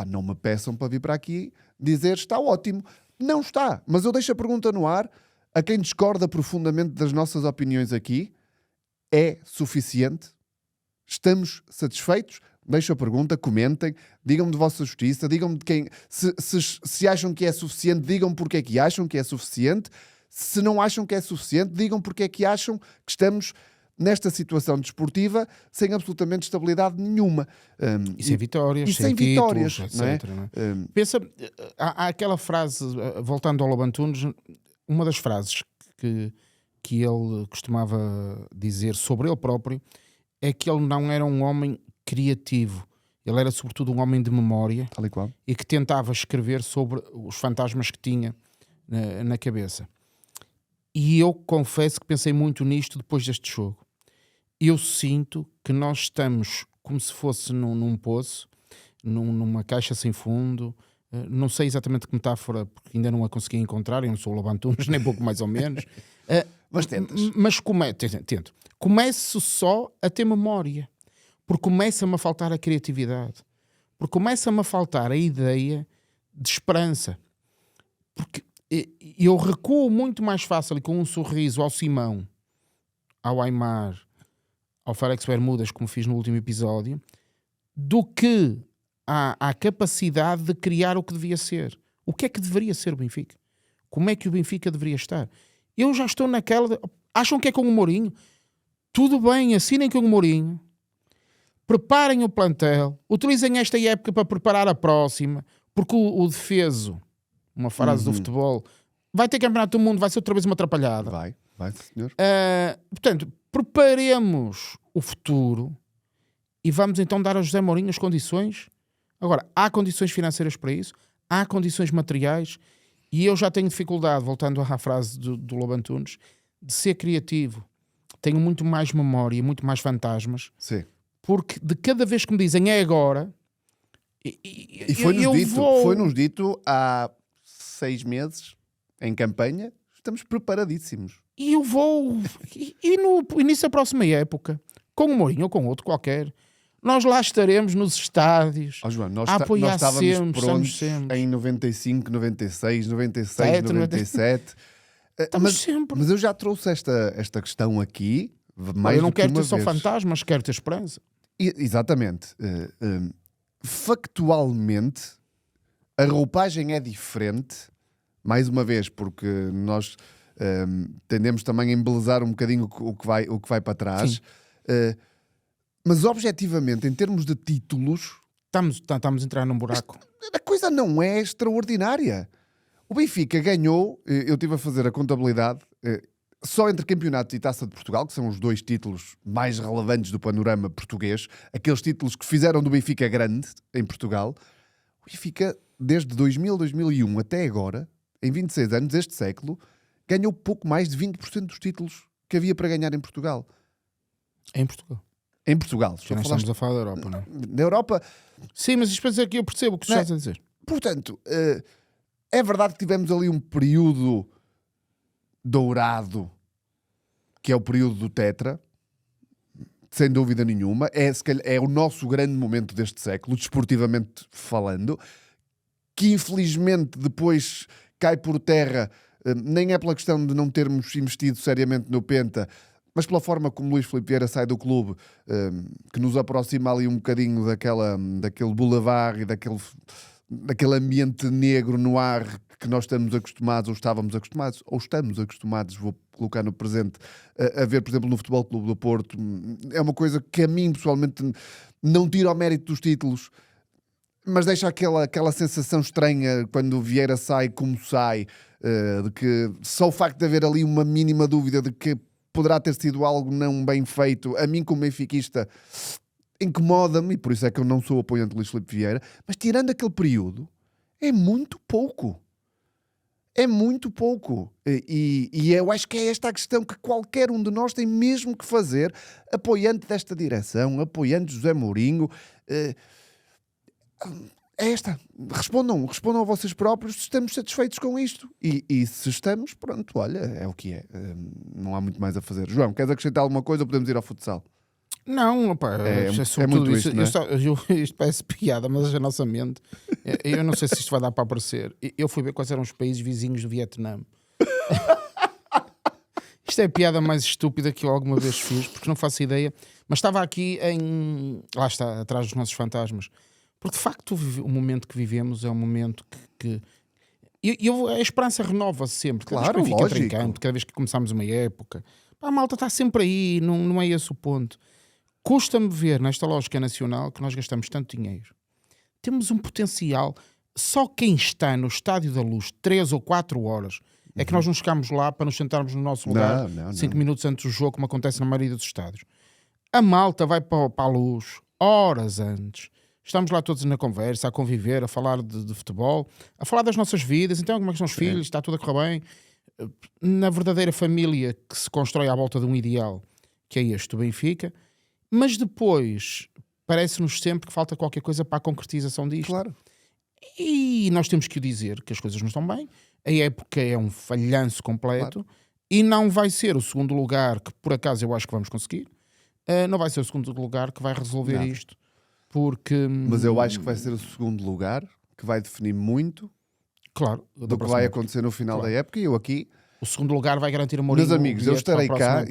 não me peçam para vir para aqui dizer está ótimo. Não está. Mas eu deixo a pergunta no ar a quem discorda profundamente das nossas opiniões aqui. É suficiente? Estamos satisfeitos? Deixo a pergunta, comentem, digam-me de vossa justiça, digam-me de quem... Se acham que é suficiente, digam porque é que acham que é suficiente. Se não acham que é suficiente, digam porque é que acham que estamos nesta situação desportiva sem absolutamente estabilidade nenhuma. E sem vitórias, e sem vitórias, títulos, etc. não é? Pensa, há aquela frase, voltando ao Lobantunes, uma das frases que ele costumava dizer sobre ele próprio é que ele não era um homem criativo. Ele era sobretudo um homem de memória. Tal e qual. E que tentava escrever sobre os fantasmas que tinha na cabeça. E eu confesso que pensei muito nisto depois deste jogo. Eu sinto que nós estamos como se fosse num poço, numa caixa sem fundo. Não sei exatamente que metáfora, porque ainda não a consegui encontrar. Eu não sou o Lobantunes, nem pouco mais ou menos. Mas tentas. Mas tento. Começo só a ter memória. Porque começa-me a faltar a criatividade. Porque começa-me a faltar a ideia de esperança. Porque eu recuo muito mais fácil e com um sorriso ao Simão, ao Aimar, ao Félix Bermudas, como fiz no último episódio, do que à capacidade de criar o que devia ser. O que é que deveria ser o Benfica? Como é que o Benfica deveria estar? Eu já estou naquela... Acham que é com o Mourinho? Tudo bem, assinem com o Mourinho. Preparem o plantel. Utilizem esta época para preparar a próxima. Porque o defeso, uma frase do futebol, vai ter campeonato do mundo, vai ser outra vez uma atrapalhada. Vai, senhor. Portanto, preparemos o futuro e vamos então dar a José Mourinho as condições. Agora, há condições financeiras para isso, há condições materiais, e eu já tenho dificuldade, voltando à frase do Lobantunes, de ser criativo. Tenho muito mais memória, muito mais fantasmas. Sim. Porque de cada vez que me dizem é agora... E foi-nos dito há 6 meses, em campanha, estamos preparadíssimos. E eu vou... E no início da próxima época, com o Mourinho ou com outro qualquer, Nós lá estaremos nos estádios. João, nós a apoiar estávamos sempre, prontos sempre. em 95, 96, 96, 97. Estamos sempre. Mas eu já trouxe esta questão aqui. Eu não quero ter só fantasmas, quero ter esperança. Exatamente. Factualmente, a roupagem é diferente, mais uma vez, porque nós tendemos também a embelezar um bocadinho o que vai para trás. Mas objetivamente, em termos de títulos, estamos a entrar num buraco. A coisa não é extraordinária. O Benfica ganhou, eu estive a fazer a contabilidade, só entre campeonatos e Taça de Portugal, que são os 2 títulos mais relevantes do panorama português, aqueles títulos que fizeram do Benfica grande em Portugal. O Benfica, desde 2000, 2001 até agora, em 26 anos deste século, ganhou pouco mais de 20% dos títulos que havia para ganhar em Portugal. Em Portugal? Em Portugal. Já não estamos a falar da Europa, não é? Na Europa... Sim, mas isto para dizer que eu percebo o que tu estás a dizer. Portanto, é verdade que tivemos ali um período dourado, que é o período do Tetra, sem dúvida nenhuma. É o nosso grande momento deste século, desportivamente falando, que infelizmente depois cai por terra, nem é pela questão de não termos investido seriamente no Penta, mas pela forma como Luís Filipe Vieira sai do clube, que nos aproxima ali um bocadinho daquele boulevard e daquele ambiente negro no ar que nós estamos acostumados, ou estamos acostumados, vou colocar no presente, a ver, por exemplo, no Futebol Clube do Porto. É uma coisa que a mim, pessoalmente, não tira o mérito dos títulos, mas deixa aquela sensação estranha quando o Vieira sai como sai, de que só o facto de haver ali uma mínima dúvida de que poderá ter sido algo não bem feito, a mim como benfiquista incomoda-me, e por isso é que eu não sou apoiante de Luís Filipe Vieira, mas tirando aquele período, é muito pouco. É muito pouco. E eu acho que é esta a questão que qualquer um de nós tem mesmo que fazer, apoiante desta direção, apoiante José Mourinho. É esta. Respondam a vocês próprios se estamos satisfeitos com isto. E se estamos, pronto, olha, é o que é. Não há muito mais a fazer. João, queres acrescentar alguma coisa ou podemos ir ao futsal? Não, opa, é muito isso. Isto, não é? Isto parece piada, mas a nossa mente. Eu não sei se isto vai dar para aparecer. Eu fui ver quais eram os países vizinhos do Vietnã. Isto é a piada mais estúpida que eu alguma vez fiz, porque não faço ideia. Mas estava aqui lá está, atrás dos nossos fantasmas. Porque de facto o momento que vivemos é um momento que a esperança renova-se sempre. Cada vez que fica trincante, cada vez que começamos uma época. A malta está sempre aí, não é esse o ponto. Custa-me ver nesta lógica nacional que nós gastamos tanto dinheiro. Temos um potencial. Só quem está no Estádio da Luz 3 ou 4 horas é que nós não chegamos lá para nos sentarmos no nosso lugar 5 minutos antes do jogo, como acontece na maioria dos estádios. A malta vai para a Luz horas antes. Estamos lá todos na conversa, a conviver, a falar de futebol, a falar das nossas vidas. Então, como é que são os filhos? Está tudo a correr bem? Na verdadeira família que se constrói à volta de um ideal, que é este, o Benfica. Mas depois parece-nos sempre que falta qualquer coisa para a concretização disto. Claro. E nós temos que o dizer que as coisas não estão bem. A época é um falhanço completo. Claro. E não vai ser o segundo lugar, que por acaso eu acho que vamos conseguir. Não vai ser o segundo lugar que vai resolver isto. Porque... Mas eu acho que vai ser o segundo lugar que vai definir muito do que vai acontecer no final da época. E eu aqui... O segundo lugar vai garantir a Mourinho. Meus amigos, eu estarei cá,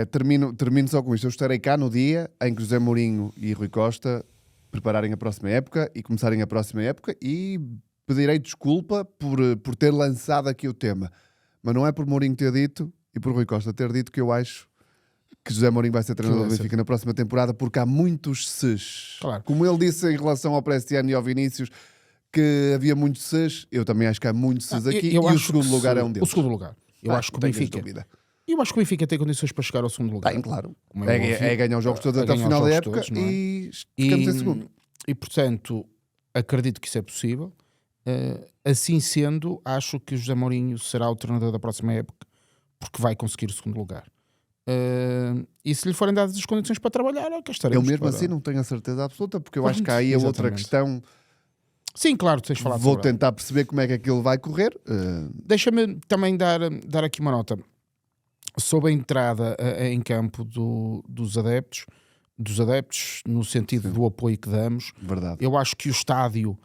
termino só com isto, eu estarei cá no dia em que José Mourinho e Rui Costa prepararem a próxima época e começarem a próxima época, e pedirei desculpa por ter lançado aqui o tema. Mas não é por Mourinho ter dito e por Rui Costa ter dito que eu acho que José Mourinho vai ser treinador do Benfica na próxima temporada, porque há muitos ses. Claro. Como ele disse em relação ao Prestiano e ao Vinícius, que havia muitos ses, eu também acho que há muitos ses aqui, e o segundo lugar é um deles. O segundo lugar. Eu acho que o Benfica... Eu acho que o Benfica tem condições para chegar ao segundo lugar. Tem, claro. É ganhar os jogos todos até o final da época e ficamos em segundo. E, portanto, acredito que isso é possível. Assim sendo, acho que o José Mourinho será o treinador da próxima época, porque vai conseguir o segundo lugar. E se lhe forem dadas as condições para trabalhar, cá estaremos. Eu mesmo assim não tenho a certeza absoluta, porque eu acho que há aí a outra questão. Sim, claro, tens falado. Vou tentar perceber como é que aquilo vai correr. Deixa-me também dar aqui uma nota sobre a entrada em campo dos adeptos dos adeptos, no sentido do apoio que damos. Verdade. Eu acho que o estádio,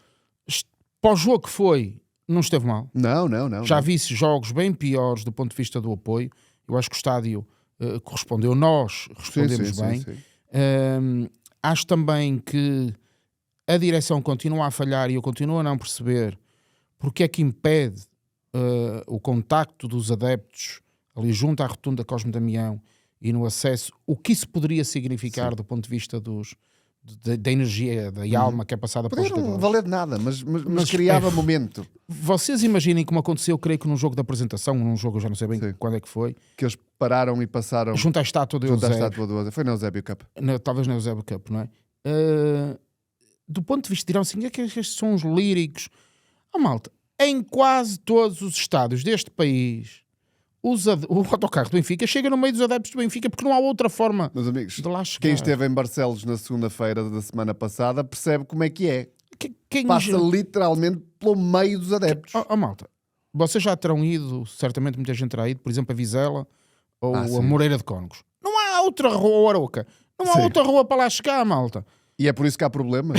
para o jogo que foi, não esteve mal. Não. Já vi-se jogos bem piores do ponto de vista do apoio. Eu acho que o estádio correspondeu. Nós respondemos bem. Sim. Acho também que a direção continua a falhar e eu continuo a não perceber porque é que impede o contacto dos adeptos ali junto à rotunda Cosme Damião e no acesso, o que isso poderia significar do ponto de vista da energia, da alma que é passada para os Podia não jogadores. valer de nada, mas criava momento. Vocês imaginem como aconteceu, creio que num jogo de apresentação, num jogo, eu já não sei bem quando é que foi, Que eles pararam e passaram junto à estátua de junto à Eusébio, estátua do Eusébio. Foi na Eusébio Cup. talvez na Eusébio Cup, não é? Do ponto de vista, dirão assim, é que estes são os líricos. Malta, em quase todos os estádios deste país, o autocarro do Benfica chega no meio dos adeptos do Benfica porque não há outra forma Meus amigos, de lá chegar. quem esteve em Barcelos na segunda-feira da semana passada percebe como é que é. Quem Passa literalmente pelo meio dos adeptos. Malta, vocês já terão ido, certamente muita gente terá ido, por exemplo, a Vizela ou a sim. Moreira de Cónegos. Não há outra rua, Arouca. Não há Sim. outra rua para lá chegar, malta. E é por isso que há problema?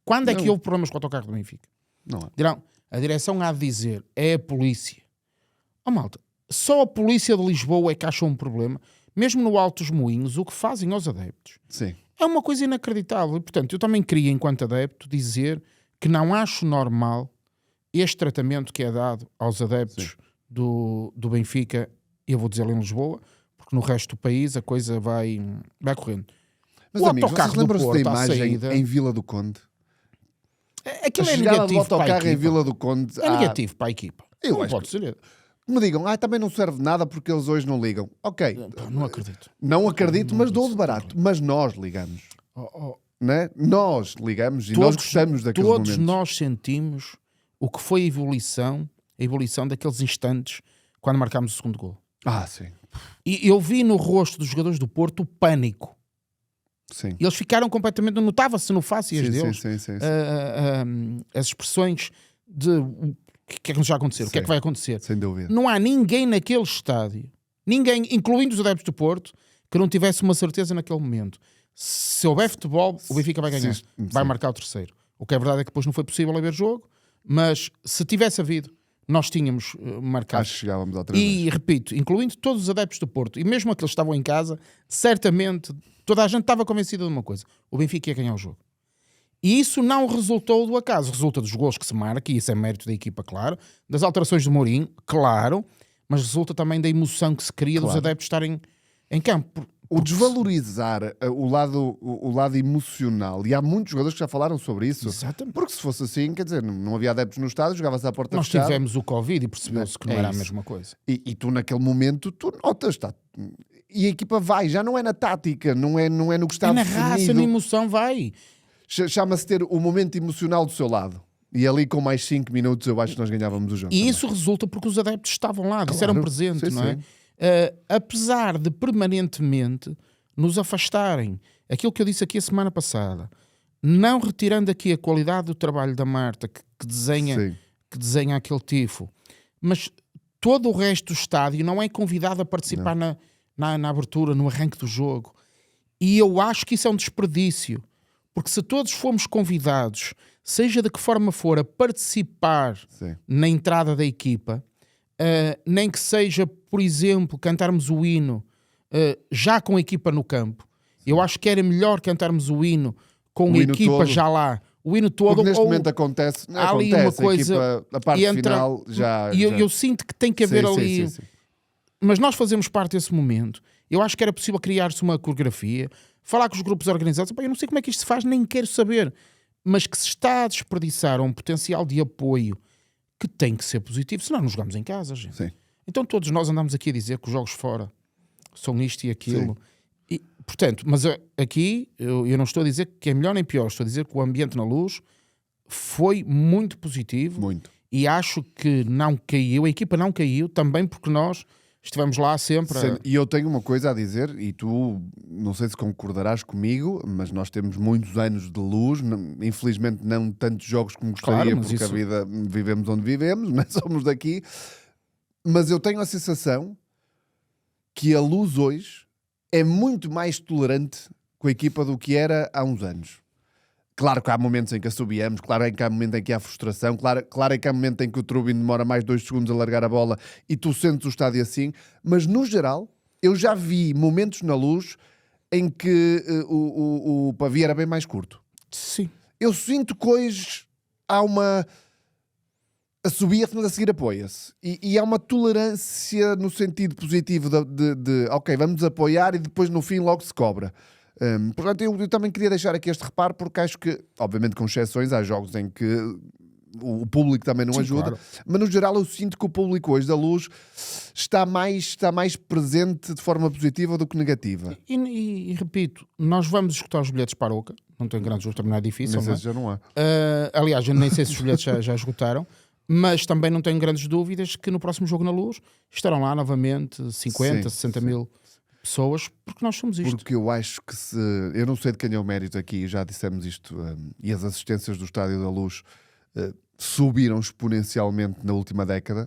Quando é que houve problemas com o autocarro do Benfica? Não há. Dirão, a direção há de dizer, é a polícia. Malta, só a polícia de Lisboa é que achou um problema. Mesmo no Alto dos Moinhos, o que fazem aos adeptos Sim. é uma coisa inacreditável. E, portanto, eu também queria, enquanto adepto, dizer que não acho normal este tratamento que é dado aos adeptos do Benfica, eu vou dizer em Lisboa, porque no resto do país a coisa vai correndo. Mas o amigos, autocarro vocês lembram-se do da Porto, à imagem saída, em Vila do Conde? aquilo A é chegada do negativo para a autocarro em equipa. Vila do Conde. É negativo para a equipa. Eu Não acho pode ser. Me digam, também não serve de nada porque eles hoje não ligam. Ok, Pá, não acredito. não acredito, mas dou de barato. Mas nós ligamos. Oh, Né? Nós ligamos e nós gostamos daqueles todos momentos. nós sentimos o que foi a evolução daqueles instantes quando marcámos o segundo gol. Sim. E eu vi no rosto dos jogadores do Porto o pânico. Sim. Eles ficaram completamente... Notava-se no fáceis Sim, deles sim. as expressões de o que é que nos vai acontecer, o que é que vai acontecer. Sem dúvida. Não há ninguém naquele estádio, ninguém, incluindo os adeptos do Porto, que não tivesse uma certeza naquele momento. Se houver futebol, o Benfica vai ganhar. Vai marcar o terceiro. O que é verdade é que depois não foi possível haver jogo, mas se tivesse havido, nós tínhamos marcado. Acho que chegávamos outra vez. E repito, incluindo todos os adeptos do Porto, e mesmo aqueles que estavam em casa, certamente toda a gente estava convencida de uma coisa: o Benfica ia ganhar o jogo. E isso não resultou do acaso, resulta dos gols que se marca, e isso é mérito da equipa, claro, das alterações do Mourinho, claro, mas resulta também da emoção que se cria dos adeptos estarem em campo. O desvalorizar o lado emocional, e há muitos jogadores que já falaram sobre isso. Exatamente. Porque se fosse assim, quer dizer, não havia adeptos no estádio, jogava-se à porta Nós fechada. tivemos o Covid e percebeu-se que não É era isso. a mesma coisa. E tu naquele momento, tu notas, e a equipa vai, já não é na tática, não é no que está É na definido. raça, na emoção, vai. Chama-se ter o momento emocional do seu lado. E ali com mais 5 minutos eu acho que nós ganhávamos o jogo. E também. isso resulta porque os adeptos estavam lá, disseram presente, sim, não é? sim. Apesar de permanentemente nos afastarem, aquilo que eu disse aqui a semana passada, não retirando aqui a qualidade do trabalho da Marta, que desenha aquele tifo, mas todo o resto do estádio não é convidado a participar na abertura, no arranque do jogo. E eu acho que isso é um desperdício, porque se todos formos convidados, seja de que forma for, a participar na entrada da equipa, nem que seja, por exemplo, cantarmos o hino já com a equipa no campo, eu acho que era melhor cantarmos o hino com a equipa todo. Já lá, o hino todo. Porque neste momento acontece ali uma coisa, a equipa, a parte final já... E eu sinto que tem que haver ali... Sim. Mas nós fazemos parte desse momento. Eu acho que era possível criar-se uma coreografia, falar com os grupos organizados. Eu não sei como é que isto se faz, nem quero saber. Mas que se está a desperdiçar um potencial de apoio que tem que ser positivo, senão não jogamos em casa, gente. Sim. Então todos nós andamos aqui a dizer que os jogos fora são isto e aquilo. E, portanto, mas aqui eu não estou a dizer que é melhor nem pior, estou a dizer que o ambiente na Luz foi muito positivo. Muito. E acho que não caiu, a equipa não caiu, também porque nós estivemos lá sempre. E eu tenho uma coisa a dizer, e tu não sei se concordarás comigo, mas nós temos muitos anos de Luz, infelizmente não tantos jogos como gostaria, claro, porque isso... a vida vivemos onde vivemos, não somos daqui, mas eu tenho a sensação que a Luz hoje é muito mais tolerante com a equipa do que era há uns anos. Claro que há momentos em que assobiamos, claro que há momentos em que há frustração, claro que há momentos em que o Trubin demora mais 2 segundos a largar a bola e tu sentes o estádio assim, mas no geral eu já vi momentos na Luz em que o pavio era bem mais curto. Sim. Eu sinto que hoje há uma... Assobia-se, mas a seguir apoia-se. E há uma tolerância no sentido positivo de ok, vamos apoiar e depois no fim logo se cobra. Portanto, eu também queria deixar aqui este reparo porque acho que, obviamente com exceções, há jogos em que o público também não ajuda, claro. mas no geral eu sinto que o público hoje da Luz está mais presente de forma positiva do que negativa. E repito, nós vamos escutar os bilhetes para a Arouca, não tem grandes dúvidas, também não é difícil. Nem sei Não é? se já não há. Aliás, eu nem sei se os bilhetes já esgotaram, mas também não tenho grandes dúvidas que no próximo jogo na Luz estarão lá novamente 50, 60 mil pessoas, porque nós somos isto. Porque eu acho que se... Eu não sei de quem é o mérito aqui, já dissemos isto, e as assistências do Estádio da Luz subiram exponencialmente na última década,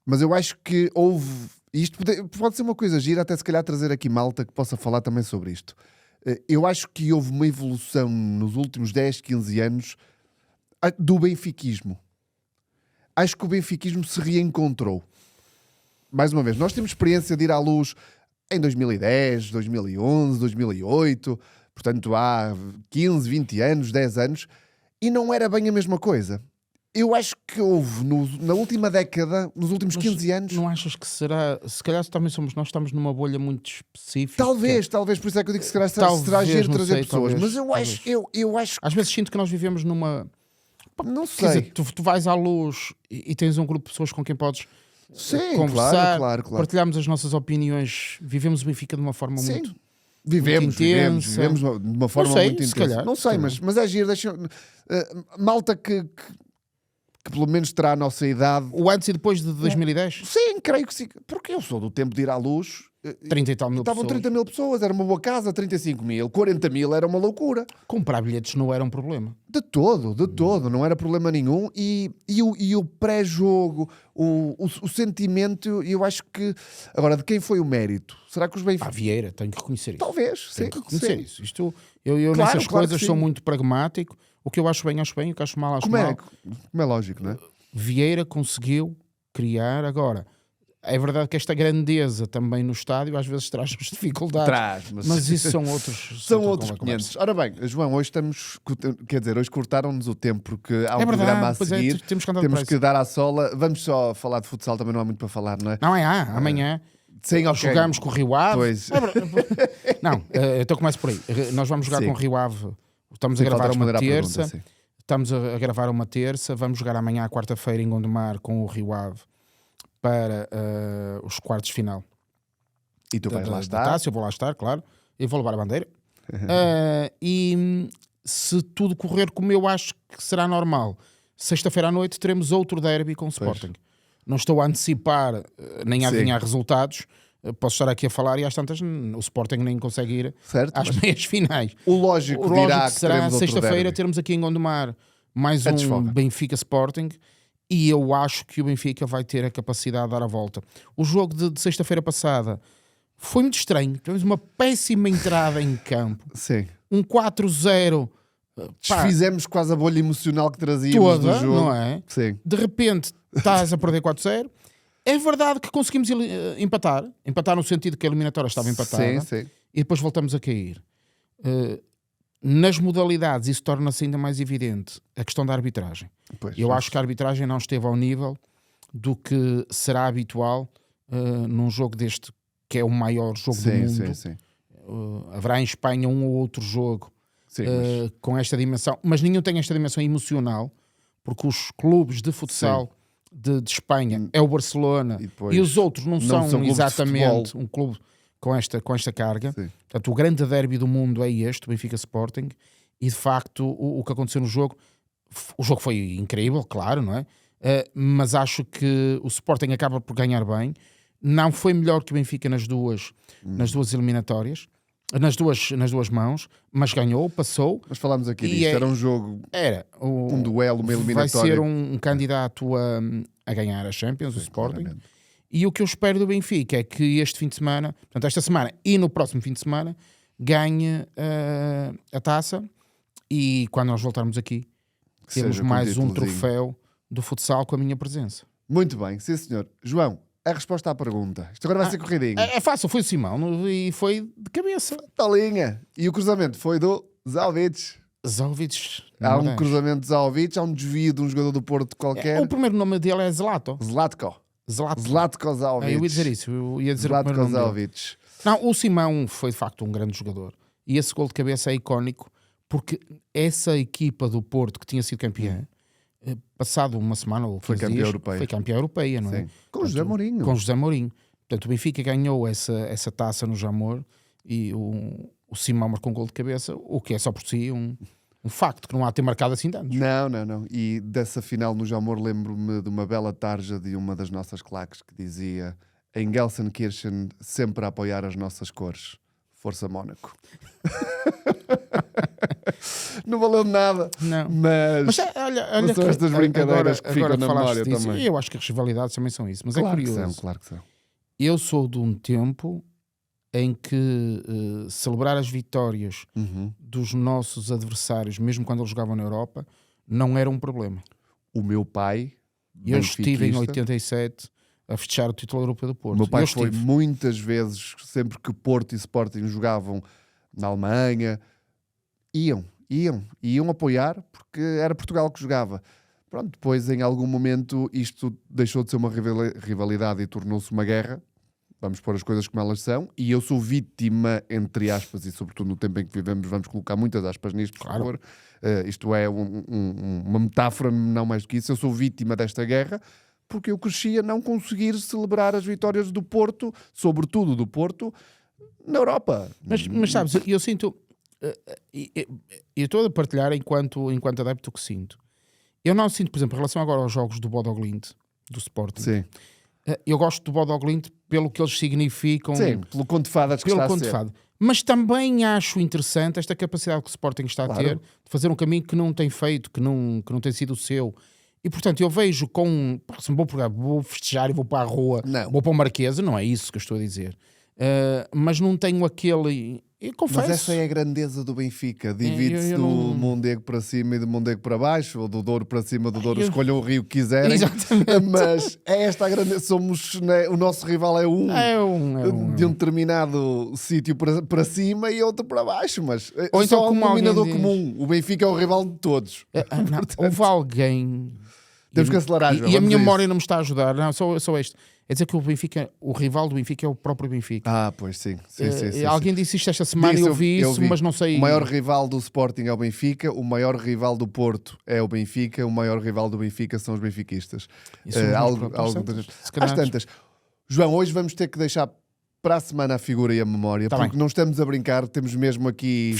mas eu acho que houve... Isto pode ser uma coisa gira, até se calhar trazer aqui malta que possa falar também sobre isto. Eu acho que houve uma evolução nos últimos 10, 15 anos do benfiquismo. Acho que o benfiquismo se reencontrou. Mais uma vez, nós temos experiência de ir à Luz em 2010, 2011, 2008, portanto há 15, 20 anos, 10 anos, e não era bem a mesma coisa. Eu acho que houve na última década, nos últimos 15 anos... Não achas que será... Se calhar também nós estamos numa bolha muito específica. Talvez, por isso é que eu digo que se calhar será giro trazer pessoas. Mas eu acho... Às vezes sinto que nós vivemos numa... Não sei. Quer dizer, tu vais à Luz e tens um grupo de pessoas com quem podes conversar, claro. partilhamos as nossas opiniões, vivemos o Benfica de uma forma muito... Vivemos de uma forma muito intensa. Calhar, não sei, mas é giro. Malta que pelo menos terá a nossa idade. O antes e depois de 2010? Sim, creio que sim. Porque eu sou do tempo de ir à Luz. 30 e tal mil Estavam pessoas. 30 mil pessoas, era uma boa casa, 35 mil, 40 mil era uma loucura. Comprar bilhetes não era um problema. De todo, não era problema nenhum. E o pré-jogo, o sentimento, eu acho que... Agora, de quem foi o mérito? Será que os Benfica... Vieira, tenho que reconhecer isso. Talvez, tenho que reconhecer sim. isso. Eu nessas coisas sou muito pragmático. O que eu acho bem, o que acho mal, mal. Como é lógico, não é? Vieira conseguiu criar agora. É verdade que esta grandeza também no estádio às vezes traz-nos dificuldades. Mas isso são outros... São outros 500. Ora bem, João, hoje estamos... Quer dizer, hoje cortaram-nos o tempo porque há um programa a seguir. Temos que dar à sola. Vamos só falar de futsal, também não há muito para falar, não é? Não é, amanhã... Sim, okay. Jogamos com o Rio Ave. Pois. Não, então começo por aí. Nós vamos jogar com o Rio Ave. Estamos a gravar uma terça. Estamos a gravar uma terça. Vamos jogar amanhã, à quarta-feira, em Gondomar, com o Rio Ave para os quartos de final. E tu vais lá estar? Taça, eu vou lá estar, claro. Eu vou levar a bandeira. E se tudo correr como eu acho que será normal, sexta-feira à noite teremos outro derby com o Sporting. Não estou a antecipar nem a adivinhar resultados. Posso estar aqui a falar e às tantas o Sporting nem consegue ir às meias finais. O lógico dirá que será sexta-feira teremos aqui em Gondomar mais um Benfica Sporting e eu acho que o Benfica vai ter a capacidade de dar a volta. O jogo de sexta-feira passada foi muito estranho. Tivemos uma péssima entrada em campo. Sim. Um 4-0. Desfizemos quase a bolha emocional que trazíamos do jogo. Não é? Sim. De repente estás a perder 4-0. É verdade que conseguimos empatar no sentido que a eliminatória estava empatada, sim. E depois voltamos a cair. Nas modalidades isso torna-se ainda mais evidente a questão da arbitragem. Eu acho que a arbitragem não esteve ao nível do que será habitual num jogo deste, que é o maior jogo do mundo. Sim. Haverá em Espanha um ou outro jogo com esta dimensão, mas nenhum tem esta dimensão emocional, porque os clubes de futsal de Espanha é o Barcelona e os outros não são exatamente um clube com esta carga. Sim. Portanto, o grande derby do mundo é este, o Benfica Sporting, e de facto o que aconteceu no jogo, o jogo foi incrível, claro, não é? Mas acho que o Sporting acaba por ganhar bem. Não foi melhor que o Benfica nas duas eliminatórias, nas duas mãos, mas ganhou, passou. Mas falámos aqui disto, era um jogo, um duelo, uma eliminatória. Vai ser um candidato a ganhar a Champions, o Sporting. Claramente. E o que eu espero do Benfica é que este fim de semana, portanto esta semana e no próximo fim de semana, ganhe a taça e quando nós voltarmos aqui temos mais um troféu do futsal com a minha presença. Muito bem, sim senhor. João, a resposta à pergunta. Isto agora vai ser corridinho. É fácil, foi o Simão e foi de cabeça. Talinha. E o cruzamento foi do Zalvic. Zalvic. Há um cruzamento de Zalvic, há um desvio de um jogador do Porto qualquer. O primeiro nome dele é Zlatko. Zlatko Zalvic. Eu ia dizer isso, eu ia dizer Zlatko o primeiro nome Zalvic. dele. Não, o Simão foi de facto um grande jogador. E esse gol de cabeça é icónico porque essa equipa do Porto que tinha sido campeã, passado uma semana ou 15 dias, foi campeã europeia, não é? Sim. Com José Mourinho. Com José Mourinho. Portanto, o Benfica ganhou essa taça no Jamor e o Simão marcou um gol de cabeça, o que é só por si um facto, que não há de ter marcado assim tantos. Não. E dessa final no Jamor lembro-me de uma bela tarja de uma das nossas claques que dizia: em Gelsenkirchen sempre a apoiar as nossas cores. Força Mónaco. Não valeu nada. Não. Mas olha são estas brincadeiras que ficam na memória disso, também. E eu acho que as rivalidades também são isso. Mas claro é curioso. Claro que são. Eu sou de um tempo em que celebrar as vitórias dos nossos adversários, mesmo quando eles jogavam na Europa, não era um problema. O meu pai... Eu estive em 87 a festejar o título europeu do Porto. O meu pai foi muitas vezes, sempre que Porto e Sporting jogavam na Alemanha, iam apoiar, porque era Portugal que jogava. Pronto, depois em algum momento isto deixou de ser uma rivalidade e tornou-se uma guerra. Vamos pôr as coisas como elas são, e eu sou vítima, entre aspas, e sobretudo no tempo em que vivemos, vamos colocar muitas aspas nisto, por favor. Isto é uma metáfora, não mais do que isso. Eu sou vítima desta guerra, porque eu cresci a não conseguir celebrar as vitórias do Porto, sobretudo do Porto, na Europa. Mas sabes, eu sinto... eu estou a partilhar enquanto adepto que sinto. Eu não sinto, por exemplo, em relação agora aos jogos do Bodo Glimt, do Sporting. Sim. Eu gosto do Bodo Glimt pelo que eles significam. Sim, pelo conto de fadas que está a ser. Mas também acho interessante esta capacidade que o Sporting está a ter de fazer um caminho que não tem feito, que não tem sido o seu. E, portanto, eu vejo vou festejar e vou para a rua, vou para o Marquesa, não é isso que eu estou a dizer. Mas não tenho aquele... Eu confesso. Mas essa é a grandeza do Benfica. Divide-se do Mondego para cima e do Mondego para baixo, ou do Douro para cima, do Douro. Escolham o rio que quiserem. Exatamente. Mas é esta a grandeza. Somos, né, o nosso rival é de um determinado sítio para cima e outro para baixo. Mas ou então, só há um denominador diz... comum. O Benfica é o rival de todos. Portanto, houve alguém... Temos que acelerar, João. E a minha memória não me está a ajudar. Não, só este. É dizer que o rival do Benfica é o próprio Benfica. Pois sim. Alguém disse isto esta semana e eu vi isso, mas não sei. O maior rival do Sporting é o Benfica, o maior rival do Porto é o Benfica, o maior rival do Benfica são os benfiquistas. Às tantas. João, hoje vamos ter que deixar para a semana a figura e a memória, porque não estamos a brincar, temos mesmo aqui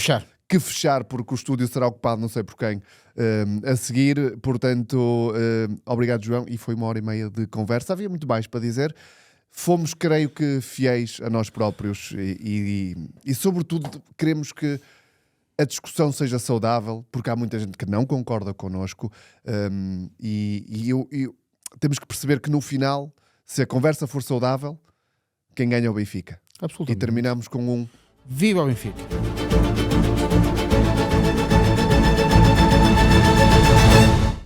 que fechar, porque o estúdio será ocupado, não sei por quem, a seguir. Portanto, obrigado, João, e foi 1h30 de conversa. Havia muito mais para dizer. Fomos, creio que, fiéis a nós próprios e sobretudo, queremos que a discussão seja saudável, porque há muita gente que não concorda connosco, e temos que perceber que no final, se a conversa for saudável, quem ganha é o Benfica. Absolutamente. E terminamos com Viva o Benfica!